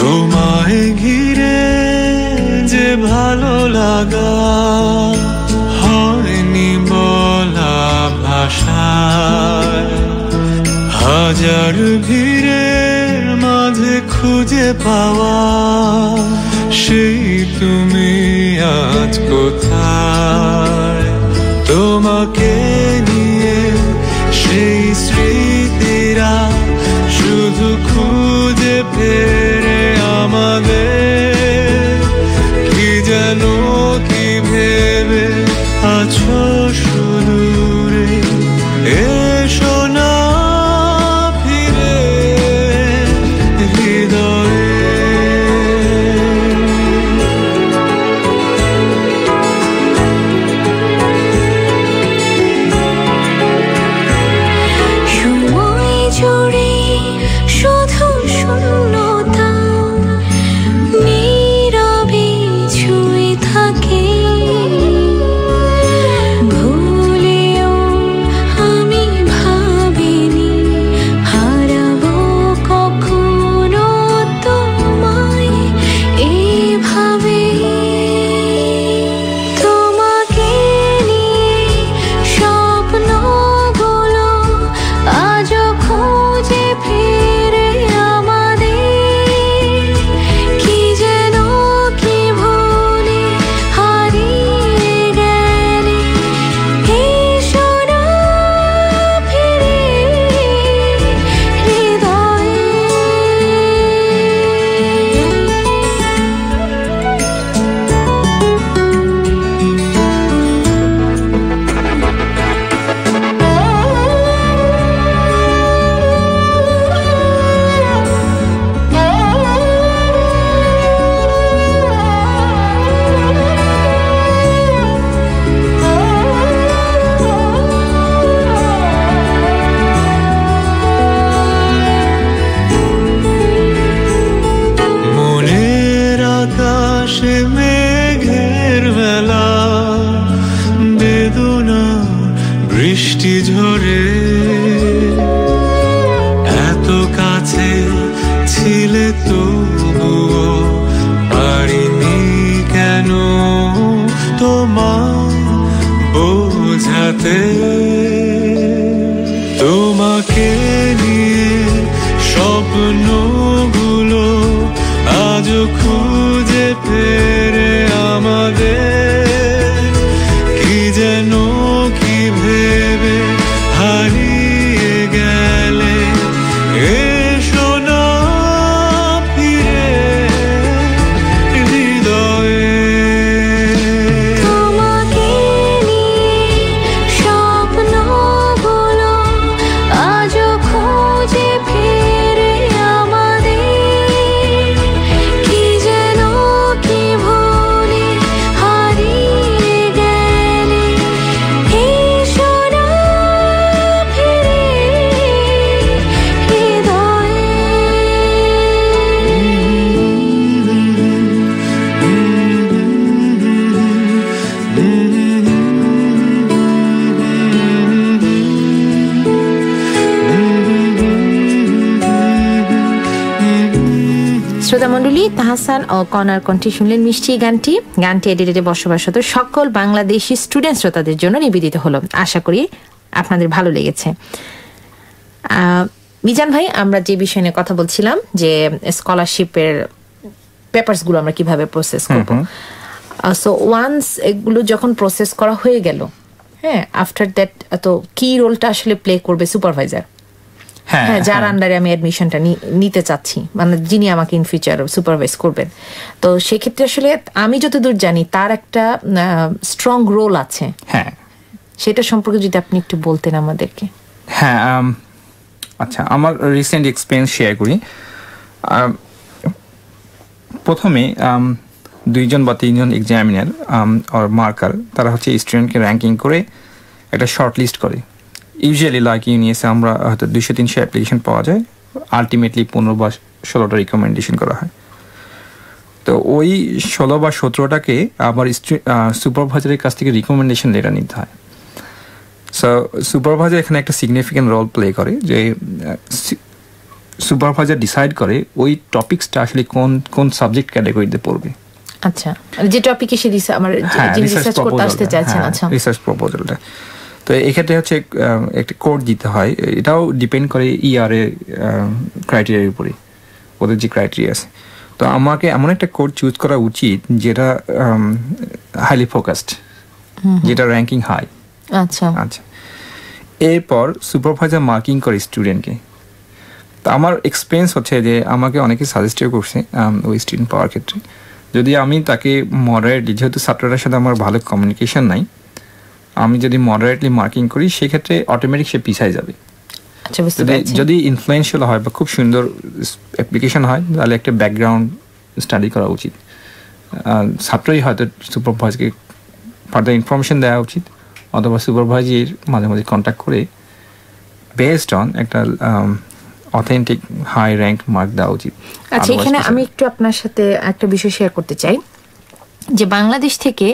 তোমায় ঘিরে যে ভালো লাগা হয়নি বলা ভাষায়, হাজার ভিড়ের মাঝে খুঁজে পাওয়া সেই তুমি আজ কোথায়? তোমাকে নিয়ে সেই স্মৃতিরা শুধু খুঁজে ফেরে আমাদের, কি যেন কি ভেবে আছো সুদূরে, এসো না ফিরে হৃদয়ে। সময় জুড়ে শুধু শূন্যতা নীরবে ছুঁয়ে থাকে, ভুলেও আমি ভাবিনি হারাবো কখনো তোমায় এভাবে। তোমাকে নিয়ে স্বপ্নগুলো আজও খুঁজে ফিরে আমাদের, কি যেন কি ভুলে হারিয়ে গেলে, এসো না ফিরে হৃদয়ে। মনের আকাশে মেঘের বেলা বেদনা বৃষ্টি ঝরে, এত কাছে ছিলে তবুও পারিনি কেন তোমায় বোঝাতে। তোমাকে নিয়ে স্বপ্নগুলো আজও খুঁজে ফেরে আমাদের, কি যেন কি ভেবে হারিয়ে গেলে, এসো না ফিরে হৃদয়ে। তোমাকে নিয়ে স্বপ্নগুলো আজও খুঁজে ফিরে আমাদের, কি যেন কি ভুলে হারিয়ে গেলে, এসো না ফিরে হৃদয়ে। শ্রোতামণ্ডলী, তাহসান ও কনার কণ্ঠে শুনলেন মিষ্টি গানটি। গানটি এডিটেডে বসবাসরত সকল বাংলাদেশি স্টুডেন্ট শ্রোতাদের জন্য নিবেদিত হলো। আশা করি আপনাদের ভালো লেগেছে। মিজান ভাই, আমরা যে বিষয় নিয়ে কথা বলছিলাম যে স্কলারশিপের পেপারস গুলো আমরা কিভাবে প্রসেস করব, সো ওয়ান্স এগুলো যখন প্রসেস করা হয়ে গেল, হ্যাঁ, আফটার দ্যাট তো কি রোলটা আসলে প্লে করবে সুপারভাইজার? হ্যাঁ, যার আন্ডারে আমি অ্যাডমিশনটা নিতে চাচ্ছি, মানে যিনি আমাকে ইন ফিউচার সুপারভাইজ করবেন। তো সেক্ষেত্রে আসলে আমি যতদূর জানি তার একটা স্ট্রং রোল আছে। হ্যাঁ, সেটা সম্পর্কে যদি আপনি একটু বলতেন আমাদেরকে। হ্যাঁ, আচ্ছা, আমার রিসেন্ট এক্সপিরিয়েন্স শেয়ার করি। প্রথমে 2 বা 3 এক্সামিনার আর মার্কার, তারা হচ্ছে স্টুডেন্টকে র্যাঙ্কিং করে একটা শর্ট লিস্ট করে। ইউজুয়ালি লাইক ইউনিএসে আমরা হয়তো 200-300 অ্যাপ্লিকেশন পাওয়া যায়, আলটিমেটলি 15 বা 16টা রিকমেন্ডেশন করা হয়। তো ওই 16 বা 17টাকে আবার সুপারভাইজারের কাছ থেকে রিকমেন্ডেশন লেটার নিতে হয়। সো সুপারভাইজার এখানে একটা সিগনিফিক্যান্ট রোল প্লে করে, যে সুপারভাইজার ডিসাইড করে ওই টপিকসটা আসলে কোন কোন সাবজেক্ট ক্যাটাগরিতে পড়বে। আচ্ছা, যে টপিকে সে আমার যে রিসার্চ করতে আসতে চাইছেন। আচ্ছা, রিসার্চ প্রপোজালটা। তো এক্ষেত্রে হচ্ছে একটা কোড দিতে হয়, এটাও ডিপেন্ড করে ইআরএ ক্রাইটেরিয়ার উপরে, ওদের যে ক্রাইটেরিয়া আছে। তো আমাকে এমন একটা কোড চুজ করা উচিত যেটা হাইলি ফোকাসড, যেটা র্যাঙ্কিং হাই। আচ্ছা আচ্ছা, এরপর সুপারভাইজার মার্কিং করে স্টুডেন্টকে। তো আমার এক্সপিরিয়েন্স হচ্ছে যে আমাকে অনেকে সাজেস্ট করছে ওই স্টুডেন্ট পাওয়ার ক্ষেত্রে, যদি আমি তাকে মডারেটলি, যেহেতু ছাত্রটার সাথে আমার ভালো কমিউনিকেশন নাই, আমি যদি মডারেটলি মার্কিং করি সেক্ষেত্রে অটোমেটিক সে পিছায় যাবে। আচ্ছা, বুঝতে পেরেছি। যদি ইনফ্লুয়েন্সিয়াল হয় বা খুব সুন্দর অ্যাপ্লিকেশন হয় তাহলে একটা ব্যাকগ্রাউন্ড স্টাডি করা উচিত। ছাত্রই হয়তো সুপারভাইজারকে ফার্দার ইনফরমেশন দেওয়া উচিত, অথবা সুপারভাইজার মাঝে মাঝে কন্ট্যাক্ট করে বেসড অন একটা অথেন্টিক হাই র্যাঙ্ক মার্ক দেওয়া উচিত। আচ্ছা, এখানে আমি একটু আপনার সাথে একটা বিষয় শেয়ার করতে চাই, যে বাংলাদেশ থেকে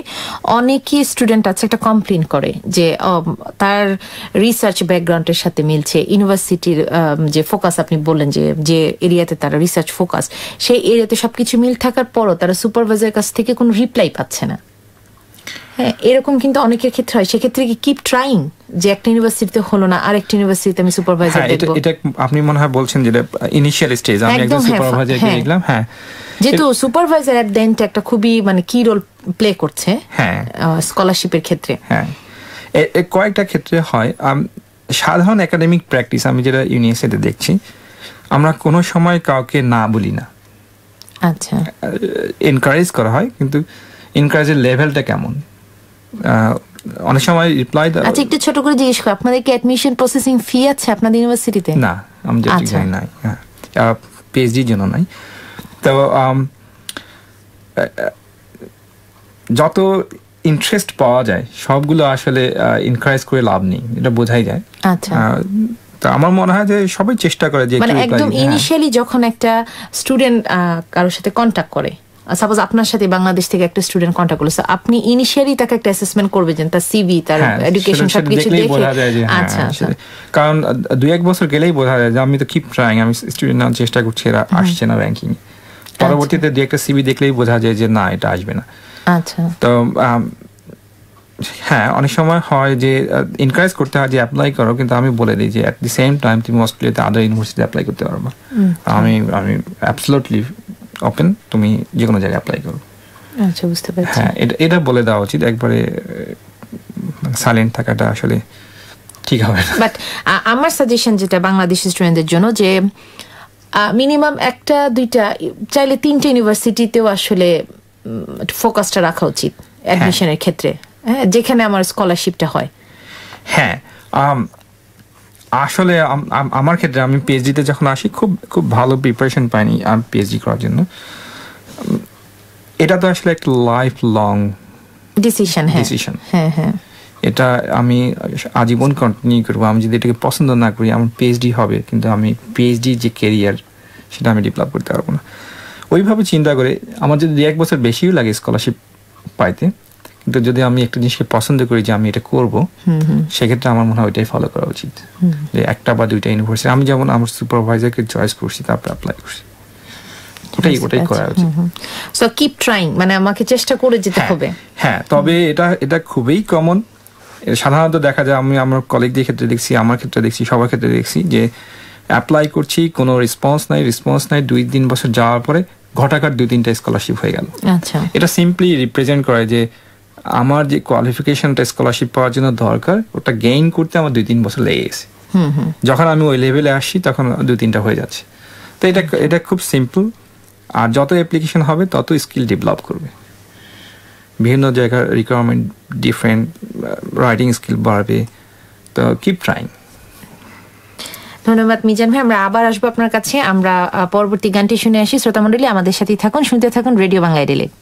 অনেকই স্টুডেন্ট আছে একটা কমপ্লেন করে যে তার রিসার্চ ব্যাকগ্রাউন্ডের সাথে মিলছে, ইউনিভার্সিটির যে ফোকাস আপনি বললেন যে এরিয়াতে তারা রিসার্চ ফোকাস, সেই এরিয়াতে সবকিছু মিল থাকার পরও তারা সুপারভাইজারের কাছ থেকে কোনো রিপ্লাই পাচ্ছে না। হ্যাঁ, এরকম কিন্তু অনেকের ক্ষেত্রে হয়। সেক্ষেত্রে কি কিপ ট্রাইং, যে একটা ইউনিভার্সিটিতে হলো না আরেকটা ইউনিভার্সিটিতে আমি সুপারভাইজার দেখব? এটা আপনি মনে হয় বলছেন যেটা ইনিশিয়াল স্টেজ, আমি একজন সুপারভাইজারকে দেখলাম। হ্যাঁ, যেহেতু সুপারভাইজার এট দ্য এন্ড একটা খুবই কি রোল প্লে করছে স্কলারশিপের ক্ষেত্রে। হ্যাঁ, কয়েকটা ক্ষেত্রে হয়। সাধারণ একাডেমিক প্র্যাকটিস আমি যেটা ইউনিভার্সিটিতে দেখছি, আমরা কোনো সময় কাউকে না বলি না। আচ্ছা, এনকারেজ করা হয়, কিন্তু এনকারেজের লেভেলটা কেমন অনেক সময় রিপ্লাই। আচ্ছা, একটু ছোট করে জিজ্ঞেস করি, আপনাদের কি অ্যাডমিশন প্রসেসিং ফি আছে আপনাদের ইউনিভার্সিটিতে? না, আমি যেটা জানি নাই, পিএইচডির জন্য নাই। তো যত ইন্টারেস্ট পাওয়া যায় সবগুলো আসলে এনকারেজ করে লাভ নেই, এটা বোঝাই যায়। আচ্ছা, তো আমার মনে হয় যে সবাই চেষ্টা করে যে একদম ইনিশিয়ালি যখন একটা স্টুডেন্ট কারোর সাথে কন্ট্যাক্ট করে, সাপোজ আপনার সাথে বাংলাদেশ থেকে একটা স্টুডেন্ট কন্ট্যাক্ট করলো, আপনি ইনিশিয়ালি তাকে একটা অ্যাসেসমেন্ট করবেন, তার সিভি, তার এডুকেশন সবকিছু দেখে বোঝা যায় যে আচ্ছা, কারণ 2-1 বছর গেলেই বোঝা যায় যে আমি তো কিপ ট্রাইং, আমি স্টুডেন্ট নাম চেষ্টা করছি, এরা আসছে না র্যাঙ্কিং। পরবর্তীতে দু একটা সিভি দেখলেই বোঝা যায় যে না, এটা আসবে না। আচ্ছা, তো হ্যাঁ, অনেক সময় হয় যে এনকারেজ করতে হয় যে অ্যাপ্লাই করো, কিন্তু আমি বলে দিই যে অ্যাট দি সেম টাইম তুমি অস্ট্রেলিয়াতে আদার ইউনিভার্সিটি অ্যাপ্লাই করতে পারবা। আমি অ্যাবসলিউটলি ওপেন, তুমি যে কোনো জায়গায় অ্যাপ্লাই করো। আচ্ছা, বুঝতে পারছি। হ্যাঁ, এটা বলে দেওয়া উচিত, একবারে সাইলেন্ট থাকাটা আসলে ঠিক হবে না। বাট আমার সাজেশন যেটা বাংলাদেশি স্টুডেন্টদের জন্য, যে মিনিমাম 1-2 চাইলে 3টে ইউনিভার্সিটিতেও আসলে ফোকাসটা রাখা উচিত অ্যাডমিশনের ক্ষেত্রে, যেখানে আমার স্কলারশিপটা হয়। হ্যাঁ, আসলে আমার ক্ষেত্রে আমি পিএইচডিতে যখন আসি খুব খুব ভালো প্রিপারেশন পাইনি পিএইচডি করার জন্য। এটা তো আসলে একটা লাইফ লং ডিসিশন। হ্যাঁ, এটা আমি আজীবন কন্টিনিউ করবো। আমি যদি এটাকে পছন্দ না করি, আমার পিএইচডি হবে, কিন্তু আমি পিএইচডি যে কেরিয়ার সেটা আমি ডেভেলপ করতে পারবো না। ওইভাবে চিন্তা করে আমার যদি 1 বছর বেশিও লাগে স্কলারশিপ পাইতে, কিন্তু যদি আমি একটা জিনিসকে পছন্দ করি যে আমি এটা করবো, সেক্ষেত্রে আমার মনে হয় ওইটাই ফলো করা উচিত, যে 1টা বা 2টা ইউনিভার্সিটি আমি যেমন আমার সুপারভাইজারকে চয়েস করছি, তারপরে অ্যাপ্লাই করছি, ওটাই করা উচিত। সো কিপ ট্রাইং, মানে আমাকে চেষ্টা করে যেতে হবে। হ্যাঁ, তবে এটা খুবই কমন। সাধারণত দেখা যায়, আমি আমার কলিগদের ক্ষেত্রে দেখছি, আমার ক্ষেত্রে দেখছি, সবার ক্ষেত্রে দেখছি যে অ্যাপ্লাই করছি, কোনো রেসপন্স নাই, 2-3 বছর যাওয়ার পরে ঘটাঘট 2-3টা স্কলারশিপ হয়ে গেল। আচ্ছা, এটা সিম্পলি রিপ্রেজেন্ট করে যে আমার যে কোয়ালিফিকেশনটা স্কলারশিপ পাওয়ার জন্য দরকার, ওটা গেইন করতে আমার 2-3 বছর লেগে গেছে। যখন আমি ওই লেভেলে আসছি তখন 2-3টা হয়ে যাচ্ছে। তো এটা খুব সিম্পল। আর যত অ্যাপ্লিকেশন হবে তত স্কিল ডেভেলপ করবে, বিভিন্ন জায়গার রিকোয়ারমেন্ট ডিফারেন্ট, রাইটিং স্কিল বাড়বে। তো কিপ ট্রাইং। ধন্যবাদ মিজান ভাই। আমরা আবার আসবো আপনার কাছে। আমরা পরবর্তী গানটি শুনে আসি। শ্রোতা মণ্ডলী, আমাদের সাথেই থাকুন, শুনতে থাকুন রেডিও বাংলা এডিলেড।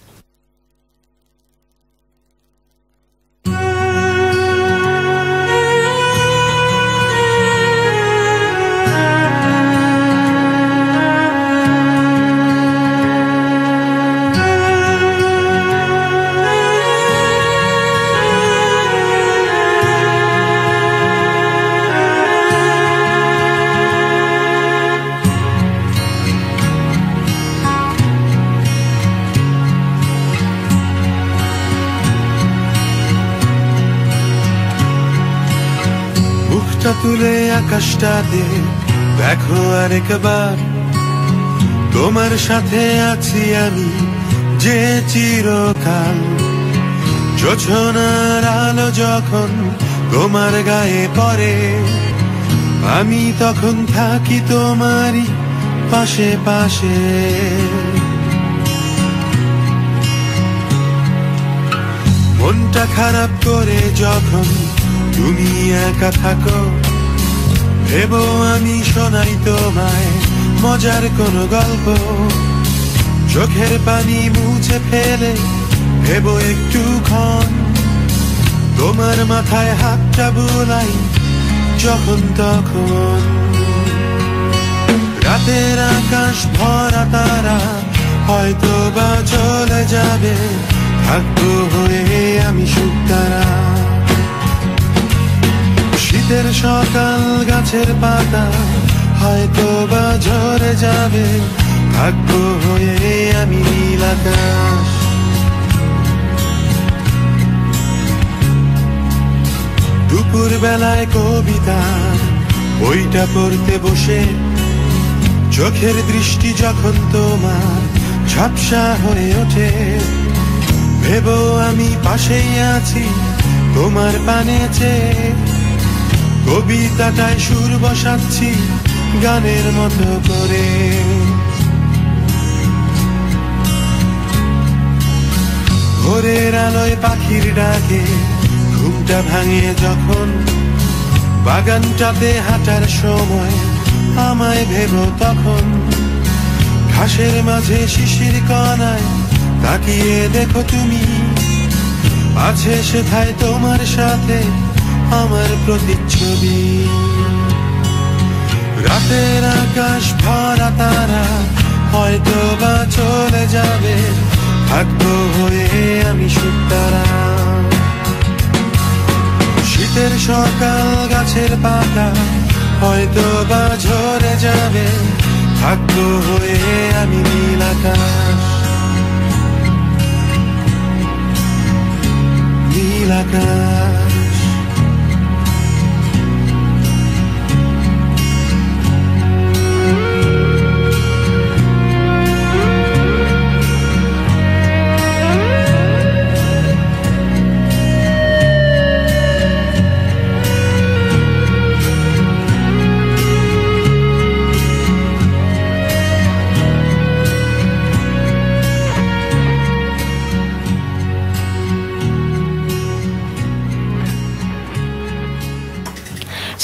চোখটা তুলে আকাশটাতে দেখো আরেকবার, তোমার সাথে আছি আমি যে চিরকাল। জোছনার আলো যখন তোমার গায়ে পড়ে, আমি তখন থাকি তোমারই পাশে পাশে। মনটা খারাপ করে যখন তুমি একা থাকো, ভেবো আমি শোনাই তোমায় মজার কোনো গল্প। চোখের পানি মুছে ফেলে ভেবো একটুক্ষণ, তোমার মাথায় হাতটা বুলাই যখন তখন। রাতের আকাশ ভরা তারা হয়তো বা চলে যাবে, থাকবো হয়ে আমি শুকতারা। শীতের সকাল গাছের পাতা হয়তো বা ঝরে যাবে, থাকবো হয়ে আমি নীল আকাশ। দুপুর বেলায় কবিতা বইটা পড়তে বসে, চোখের দৃষ্টি যখন তোমার ঝাপসা হয়ে ওঠে, ভেবো আমি পাশেই আছি তোমার পানে চেয়ে। কবিতাটায় সুর বসাচ্ছি গানের মতো করে। ভোরের আলোয় পাখির ডাকে ঘুমটা ভাঙে যখন, বাগানটাতে হাঁটার সময় আমায় ভেবো তখন। ঘাসের মাঝে শিশির কণায় তাকিয়ে দেখো তুমি, আছে সেথায় তোমার সাথে আমার প্রতিচ্ছবি। রাতের আকাশ ভরা তারা হয়তো বা চলে যাবে, থাকবো হয়ে আমি শুকতারা। শীতের সকাল গাছের পাতা হয়তো বা ঝরে যাবে, থাকবো হয়ে আমি নীল আকাশ। নীল আকাশ।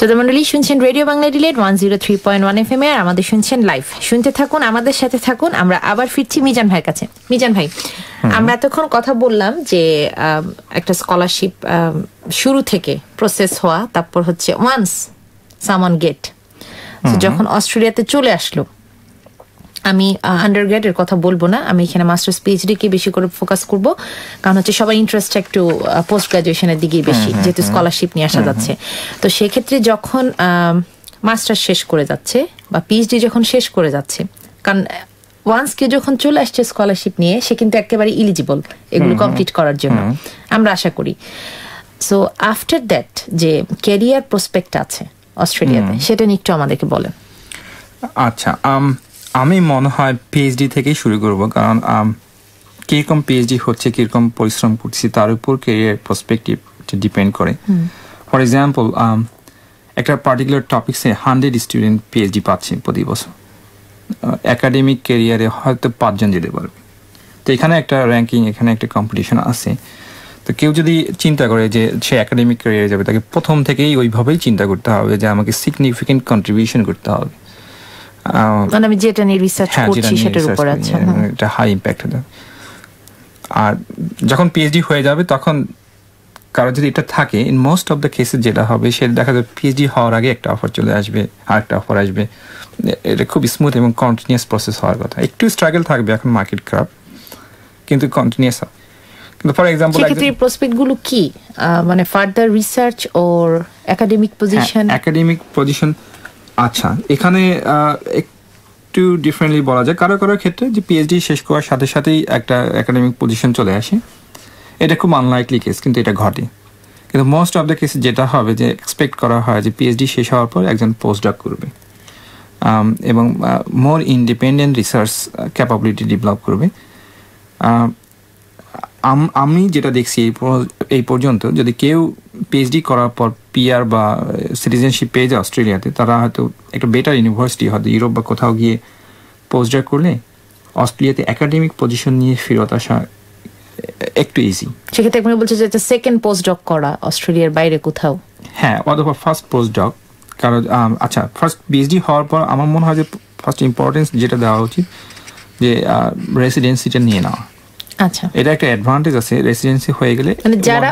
শ্রোতামণ্ডলী, শুনছেন রেডিও বাংলা ডিলেট 103.1 FM এ, আর আমাদের শুনছেন লাইভ। শুনতে থাকুন, আমাদের সাথে থাকুন। আমরা আবার ফিরছি মিজান ভাইয়ের কাছে। মিজান ভাই, আমরা এতক্ষণ কথা বললাম যে একটা স্কলারশিপ শুরু থেকে প্রসেস হওয়া, তারপর হচ্ছে ওয়ান্স সামওয়ান গেট, যখন অস্ট্রেলিয়াতে চলে আসলো। আমি আন্ডারগ্রেডের কথা বলবো না, আমি এখানে মাস্টার্স পিএইচডি কে বেশি করে ফোকাস করব, কারণ হচ্ছে সবার ইন্টারেস্ট একটু পোস্ট গ্রাজুয়েশনের দিকে বেশি, যেহেতু স্কলারশিপ নিয়ে আসা যাচ্ছে। তো সেক্ষেত্রে যখন মাস্টার্স শেষ করে যাচ্ছে বা পিএইচডি যখন শেষ করে যাচ্ছে, কারণ ওয়ান্স কেউ যখন চলে আসছে স্কলারশিপ নিয়ে, সে কিন্তু একেবারে ইলিজিবল এগুলো কমপ্লিট করার জন্য, আমরা আশা করি। সো আফটার দ্যাট যে ক্যারিয়ার প্রসপেক্ট আছে অস্ট্রেলিয়াতে, সেটা নিয়ে একটু আমাদেরকে বলেন। আচ্ছা, আমি মনে হয় পিএইচডি থেকেই শুরু করব, কারণ কীরকম পিএইচডি হচ্ছে, কীরকম পরিশ্রম করছি তার উপর ক্যারিয়ার পার্সপেক্টিভ ডিপেন্ড করে। ফর এক্সাম্পল, একটা পার্টিকুলার টপিক্সে 100 স্টুডেন্ট পিএইচডি পাচ্ছে প্রতি বছর, একাডেমিক ক্যারিয়ারে হয়তো 5 জন যেতে পারবে। তো এখানে একটা র্যাঙ্কিং, এখানে একটা কম্পিটিশন আছে। তো কেউ যদি চিন্তা করে যে সে একাডেমিক ক্যারিয়ারে যাবে, তাকে প্রথম থেকেই ওইভাবেই চিন্তা করতে হবে যে আমাকে সিগনিফিকেন্ট কন্ট্রিবিউশন করতে হবে, মানে আমি যেটা নিয়ে রিসার্চ করছি সেটার উপর আছে, এটা হাই ইম্প্যাক্ট হবে। আর যখন পিএইচডি হয়ে যাবে, তখন কারো যদি এটা থাকে, ইন মোস্ট অফ দ্য কেসে যেটা হবে, সেটা দেখা যাবে পিএইচডি হওয়ার আগে একটা অফার চলে আসবে, আর একটা অফার আসবে। এটা খুব স্মুথ এবং কন্টিনিউয়াস প্রসেস হওয়ার কথা। একটু স্ট্রাগল থাকবে, এখন মার্কেট খারাপ, কিন্তু কন্টিনিউয়াস হবে। কিন্তু ফর এক্সাম্পল, সেক্ষেত্রে প্রসপেক্ট গুলো কি, মানে further research or academic position? Academic position, আচ্ছা, এখানে একটু ডিফারেন্টলি বলা যায়। কারো কারোর ক্ষেত্রে যে পিএইচডি শেষ করার সাথে সাথেই একটা একাডেমিক পজিশন চলে আসে, এটা খুব আনলাইকলি কেস, কিন্তু এটা ঘটে। কিন্তু মোস্ট অফ দ্য কেসে যেটা হবে যে এক্সপেক্ট করা হয় যে পিএইচডি শেষ হওয়ার পর একজন পোস্ট ডক করবে এবং মোর ইন্ডিপেন্ডেন্ট রিসার্চ ক্যাপাবিলিটি ডেভেলপ করবে। আমি যেটা দেখছি এই পর্যন্ত যদি কেউ পিএইচডি করার পর পিআর বা সিটিজেনশিপ পেয়ে যায় অস্ট্রেলিয়াতে, তারা হয়তো একটা বেটার ইউনিভার্সিটি হয়তো ইউরোপ বা কোথাও গিয়ে পোস্ট ডক করলে অস্ট্রেলিয়াতে একাডেমিক পজিশন নিয়ে ফেরত আসা একটু ইজি। সেক্ষেত্রে আপনি বলছেন যে একটা সেকেন্ড পোস্ট ডক করা অস্ট্রেলিয়ার বাইরে কোথাও, হ্যাঁ, অথবা ফার্স্ট পোস্ট ডক। কারণ আচ্ছা, ফার্স্ট পিএইচডি হওয়ার পর আমার মনে হয় যে ফার্স্ট ইম্পর্টেন্স যেটা দেওয়া উচিত যে রেসিডেন্সিটা নিয়ে নেওয়া। আচ্ছা, এটা একটা অ্যাডভান্টেজ আছে রেসিডেন্সি হয়ে গেলে, মানে যারা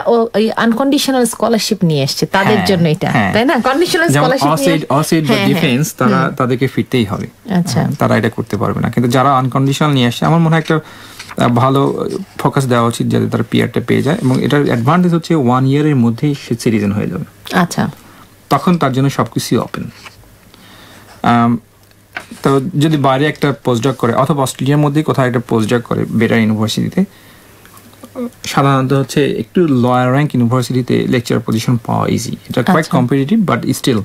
আনকন্ডিশনাল স্কলারশিপ নিয়ে আসছে তাদের জন্য এটা, তাই না? কন্ডিশনাল স্কলারশিপ অসেড বা ডিফেন্স তাদেরকে ফিরতেই হবে। আচ্ছা, তারা এটা করতে পারবে না। কিন্তু যারা আনকন্ডিশনাল নিয়ে আসছে আমার মনে হয় একটা ভালো ফোকাস দেওয়া উচিত যাতে তারা পিআরটা পেয়ে যায়, এবং এটার অ্যাডভান্টেজ হচ্ছে 1 ইয়ারের মধ্যেই সে সিটিজেন হয়ে যাবে। আচ্ছা, তখন তার জন্য সবকিছু ওপেন। তো যদি বাইরে একটা পোস্টডক করে অথবা অস্ট্রেলিয়ার মধ্যেই কোথাও একটা পোস্টডক করে বেটার ইউনিভার্সিটিতে, সাধারণত হচ্ছে একটু লয়ার র্যাঙ্ক ইউনিভার্সিটিতে লেকচার পজিশন পাওয়া ইজি। এটা quite competitive but still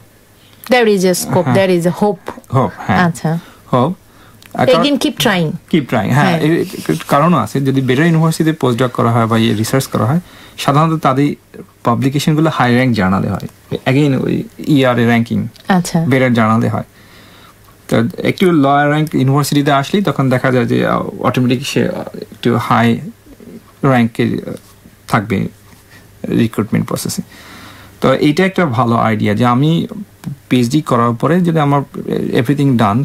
there is a scope, there is a hope. হ্যাঁ, আচ্ছা, হোপ। again keep trying. হ্যাঁ, কারণও আছে। যদি বেটার ইউনিভার্সিটিতে পোস্টডক করা হয় বা রিসার্চ করা হয়, সাধারণত তাদের পাবলিকেশনগুলো হাই র্যাঙ্ক জার্নালে হয়, অ্যাগেইন ওই ইআরএ র্যাঙ্কিং আচ্ছা, বেটার জার্নালে হয়। তো একটু লয়ার র্যাঙ্ক ইউনিভার্সিটিতে আসলেই তখন দেখা যায় যে অটোমেটিক সে একটু হাই র্যাঙ্কে থাকবে রিক্রুটমেন্ট প্রসেসে। তো এইটা একটা ভালো আইডিয়া যে আমি পিএইচডি করার পরে যদি আমার এভরিথিং ডান,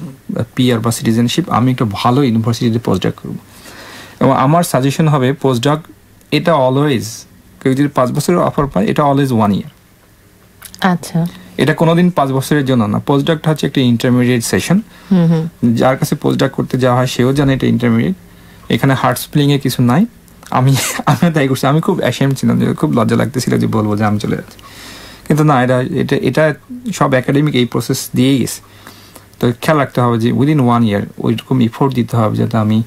পিআর বা সিটিজেনশিপ, আমি একটা ভালো ইউনিভার্সিটিতে পোস্টডক করবো। এবং আমার সাজেশন হবে পোস্টডক এটা অলওয়েজ, কেউ যদি 5 বছরের অফার পায়, এটা অলওয়েজ 1 ইয়ার। আচ্ছা, এটা কোনোদিন 5 বছরের জন্য না। পোস্টডকটা হচ্ছে একটা ইন্টারমিডিয়েট সেশন। যার কাছে পোস্টডক করতে যাওয়া হয় সেও জানে এটা ইন্টারমিডিয়েট। এখানে হার্ট স্প্লিং এ কিছু নাই। আমি তাই করছি। আমি খুব অ্যাশেম ছিলাম, যে খুব লজ্জা লাগতেছিল যে বলবো যে আমি চলে যাচ্ছি, কিন্তু না, এটা সব একাডেমিক এই প্রসেস দিয়েই গেছে। তো খেয়াল রাখতে হবে যে উইদিন 1 ইয়ার ওইরকম এফোর্ট দিতে হবে যাতে আমি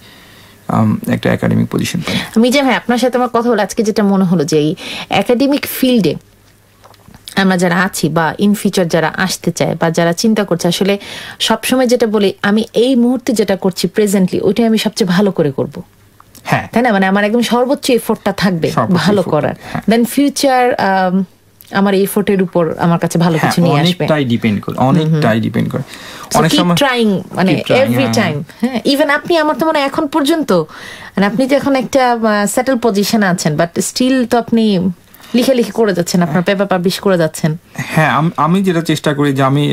একটা একাডেমিক পজিশন পাই। মিজান ভাই, আপনার সাথে আমার কথা হলো আজকে, যেটা মনে হলো যে এই একাডেমিক ফিল্ডে আমরা যারা আছি বা ইন ফিউচার যারা আসতে চায় বা যারা চিন্তা করছে, আসলে সবসময় যেটা বলি, আমি এই মুহূর্তে যেটা করছি প্রেজেন্টলি, ওইটাই আমি সবচেয়ে ভালো করে করব। হ্যাঁ, তাই না? মানে আমার একদম সর্বোচ্চ এফোর্টটা থাকবে ভালো করার, দেন ফিউচার আমার এফোর্টের উপর আমার কাছে ভালো কিছু নিয়ে আসবে। অনেকটাই ডিপেন্ড করে। অনেক সময় ট্রাইং, মানে এভরি টাইম। হ্যাঁ, ইভেন আপনি, আমার তো মনে হয় এখন পর্যন্ত, মানে আপনি যে এখন একটা সেটেল পজিশনে আছেন, বাট স্টিল তো আপনি লিখে করে যাচ্ছেন, আপনার পেপার পাবলিশ করে যাচ্ছেন। হ্যাঁ, আমি যেটা চেষ্টা করি যে আমি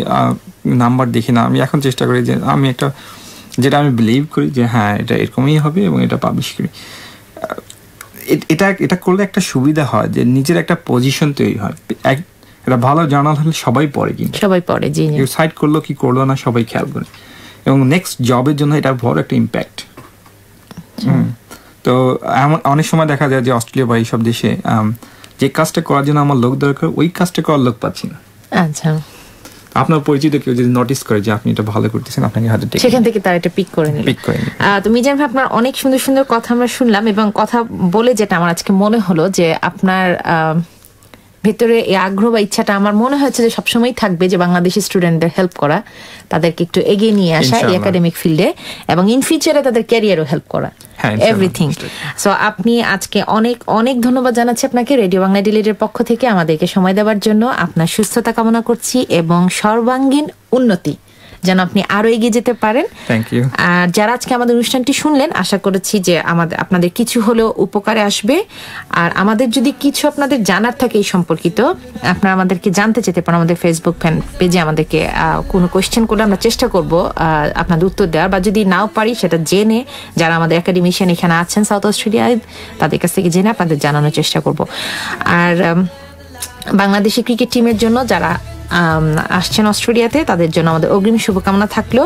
নাম্বার দেখি না, আমি এখন চেষ্টা করি যে আমি একটা, যেটা আমি বিলিভ করি যে হ্যাঁ এটা এরকমই হবে, এবং এটা পাবলিশ করি। এটা করলে একটা সুবিধা হয় যে নিজের একটা পজিশন তৈরি হয়। এটা ভালো জার্নাল হলে সবাই পড়ে, কিন্তু সবাই পড়ে, জি, সাইট করলো কি করলো না সবাই খেয়াল করে, এবং নেক্সট জবের জন্য এটা বড় একটা ইম্প্যাক্ট। তো এমন অনেক সময় দেখা যায় যে অস্ট্রেলিয়া বা এইসব দেশে যে কাজটা করার জন্য আমার লোক দরকার, ওই কাজটা করার লোক পাচ্ছি না। আচ্ছা, আপনার পরিচিত কেউ যদি নোটিস করে যে আপনি এটা ভালো করতেছেন, আপনাকে হাতে সেখান থেকে তারা এটা পিক করে নিল। তো মিজান ভাই, আপনার অনেক সুন্দর সুন্দর কথা আমরা শুনলাম, এবং কথা বলে যেটা আমার আজকে মনে হলো যে আপনার ভেতরে এই আগ্রহ বা ইচ্ছাটা আমার মনে হয়েছে যে সবসময় থাকবে, যে বাংলাদেশি স্টুডেন্টদের হেল্প করা, তাদেরকে একটু এগিয়ে নিয়ে আসা এই একাডেমিক ফিল্ডে, এবং ইন ফিউচারে তাদের ক্যারিয়ারও হেল্প করা, এভরিথিং। সো আপনি আজকে অনেক অনেক ধন্যবাদ জানাচ্ছি আপনাকে রেডিও বাংলা ডিলেটের পক্ষ থেকে আমাদেরকে সময় দেওয়ার জন্য। আপনার সুস্থতা কামনা করছি এবং সর্বাঙ্গীন উন্নতি, যেন আপনি আরো এগিয়ে যেতে পারেন। আর যারা আজকে আমাদের অনুষ্ঠানটি শুনলেন, আশা করেছি যে আপনাদের কিছু হলেও উপকারে আসবে। আর আমাদের যদি কিছু আপনাদের জানার থাকে এই সম্পর্কিত, আপনারা আমাদেরকে জানতে যেতে পারেন আমাদের ফেসবুক ফ্যান পেজে। আমাদেরকে কোনো কোয়েশ্চেন করলে আমরা চেষ্টা করব আপনাদের উত্তর দেওয়ার, বা যদি নাও পারি সেটা জেনে, যারা আমাদের একাডেমিশিয়ান এখানে আছেন সাউথ অস্ট্রেলিয়ায়, তাদের কাছ থেকে জেনে আপনাদের জানানোর চেষ্টা করব। আর বাংলাদেশি ক্রিকেট টিমের জন্য যারা আসছেন অস্ট্রেলিয়াতে, তাদের জন্য আমাদের অগ্রিম শুভকামনা থাকলো।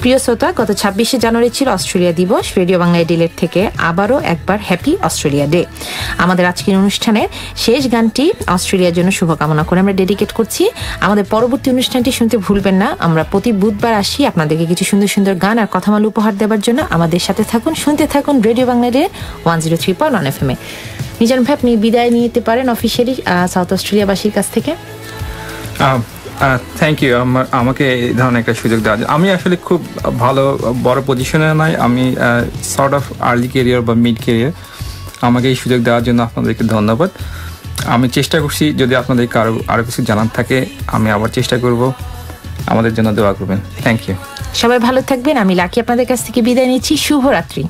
প্রিয় শ্রোতা, গত 26শে জানুয়ারি ছিল অস্ট্রেলিয়া দিবস। রেডিও বাংলা ডিলেট থেকে আবারও একবার হ্যাপি অস্ট্রেলিয়া ডে। আমাদের আজকের অনুষ্ঠানের শেষ গানটি অস্ট্রেলিয়ার জন্য শুভকামনা করে আমরা ডেডিকেট করছি। আমাদের পরবর্তী অনুষ্ঠানটি শুনতে ভুলবেন না। আমরা প্রতি বুধবার আসি আপনাদেরকে কিছু সুন্দর সুন্দর গান আর কথামালা উপহার দেওয়ার জন্য। আমাদের সাথে থাকুন, শুনতে থাকুন radio Bangla day 103.1 FM। Mizan ভাই, আপনি বিদায় নিতে পারেন অফিসিয়ালি সাউথ অস্ট্রেলিয়াবাসীর কাছ থেকে। থ্যাংক ইউ আমাকে এই ধরনের একটা সুযোগ দেওয়ার জন্য। আমি আসলে খুব ভালো বড় পজিশনে নাই, আমি সর্ট অফ আর্লি কেরিয়ার বা মিড কেরিয়ার। আমাকে এই সুযোগ দেওয়ার জন্য আপনাদেরকে ধন্যবাদ। আমি চেষ্টা করছি, যদি আপনাদের আরো কিছু জানার থাকে আমি আবার চেষ্টা করব। আমাদের জন্য দোয়া করবেন। Thank you. সবাই ভালো থাকবেন। আমি লাকি আপনাদের কাছ থেকে বিদায় নিচ্ছি। শুভরাত্রি।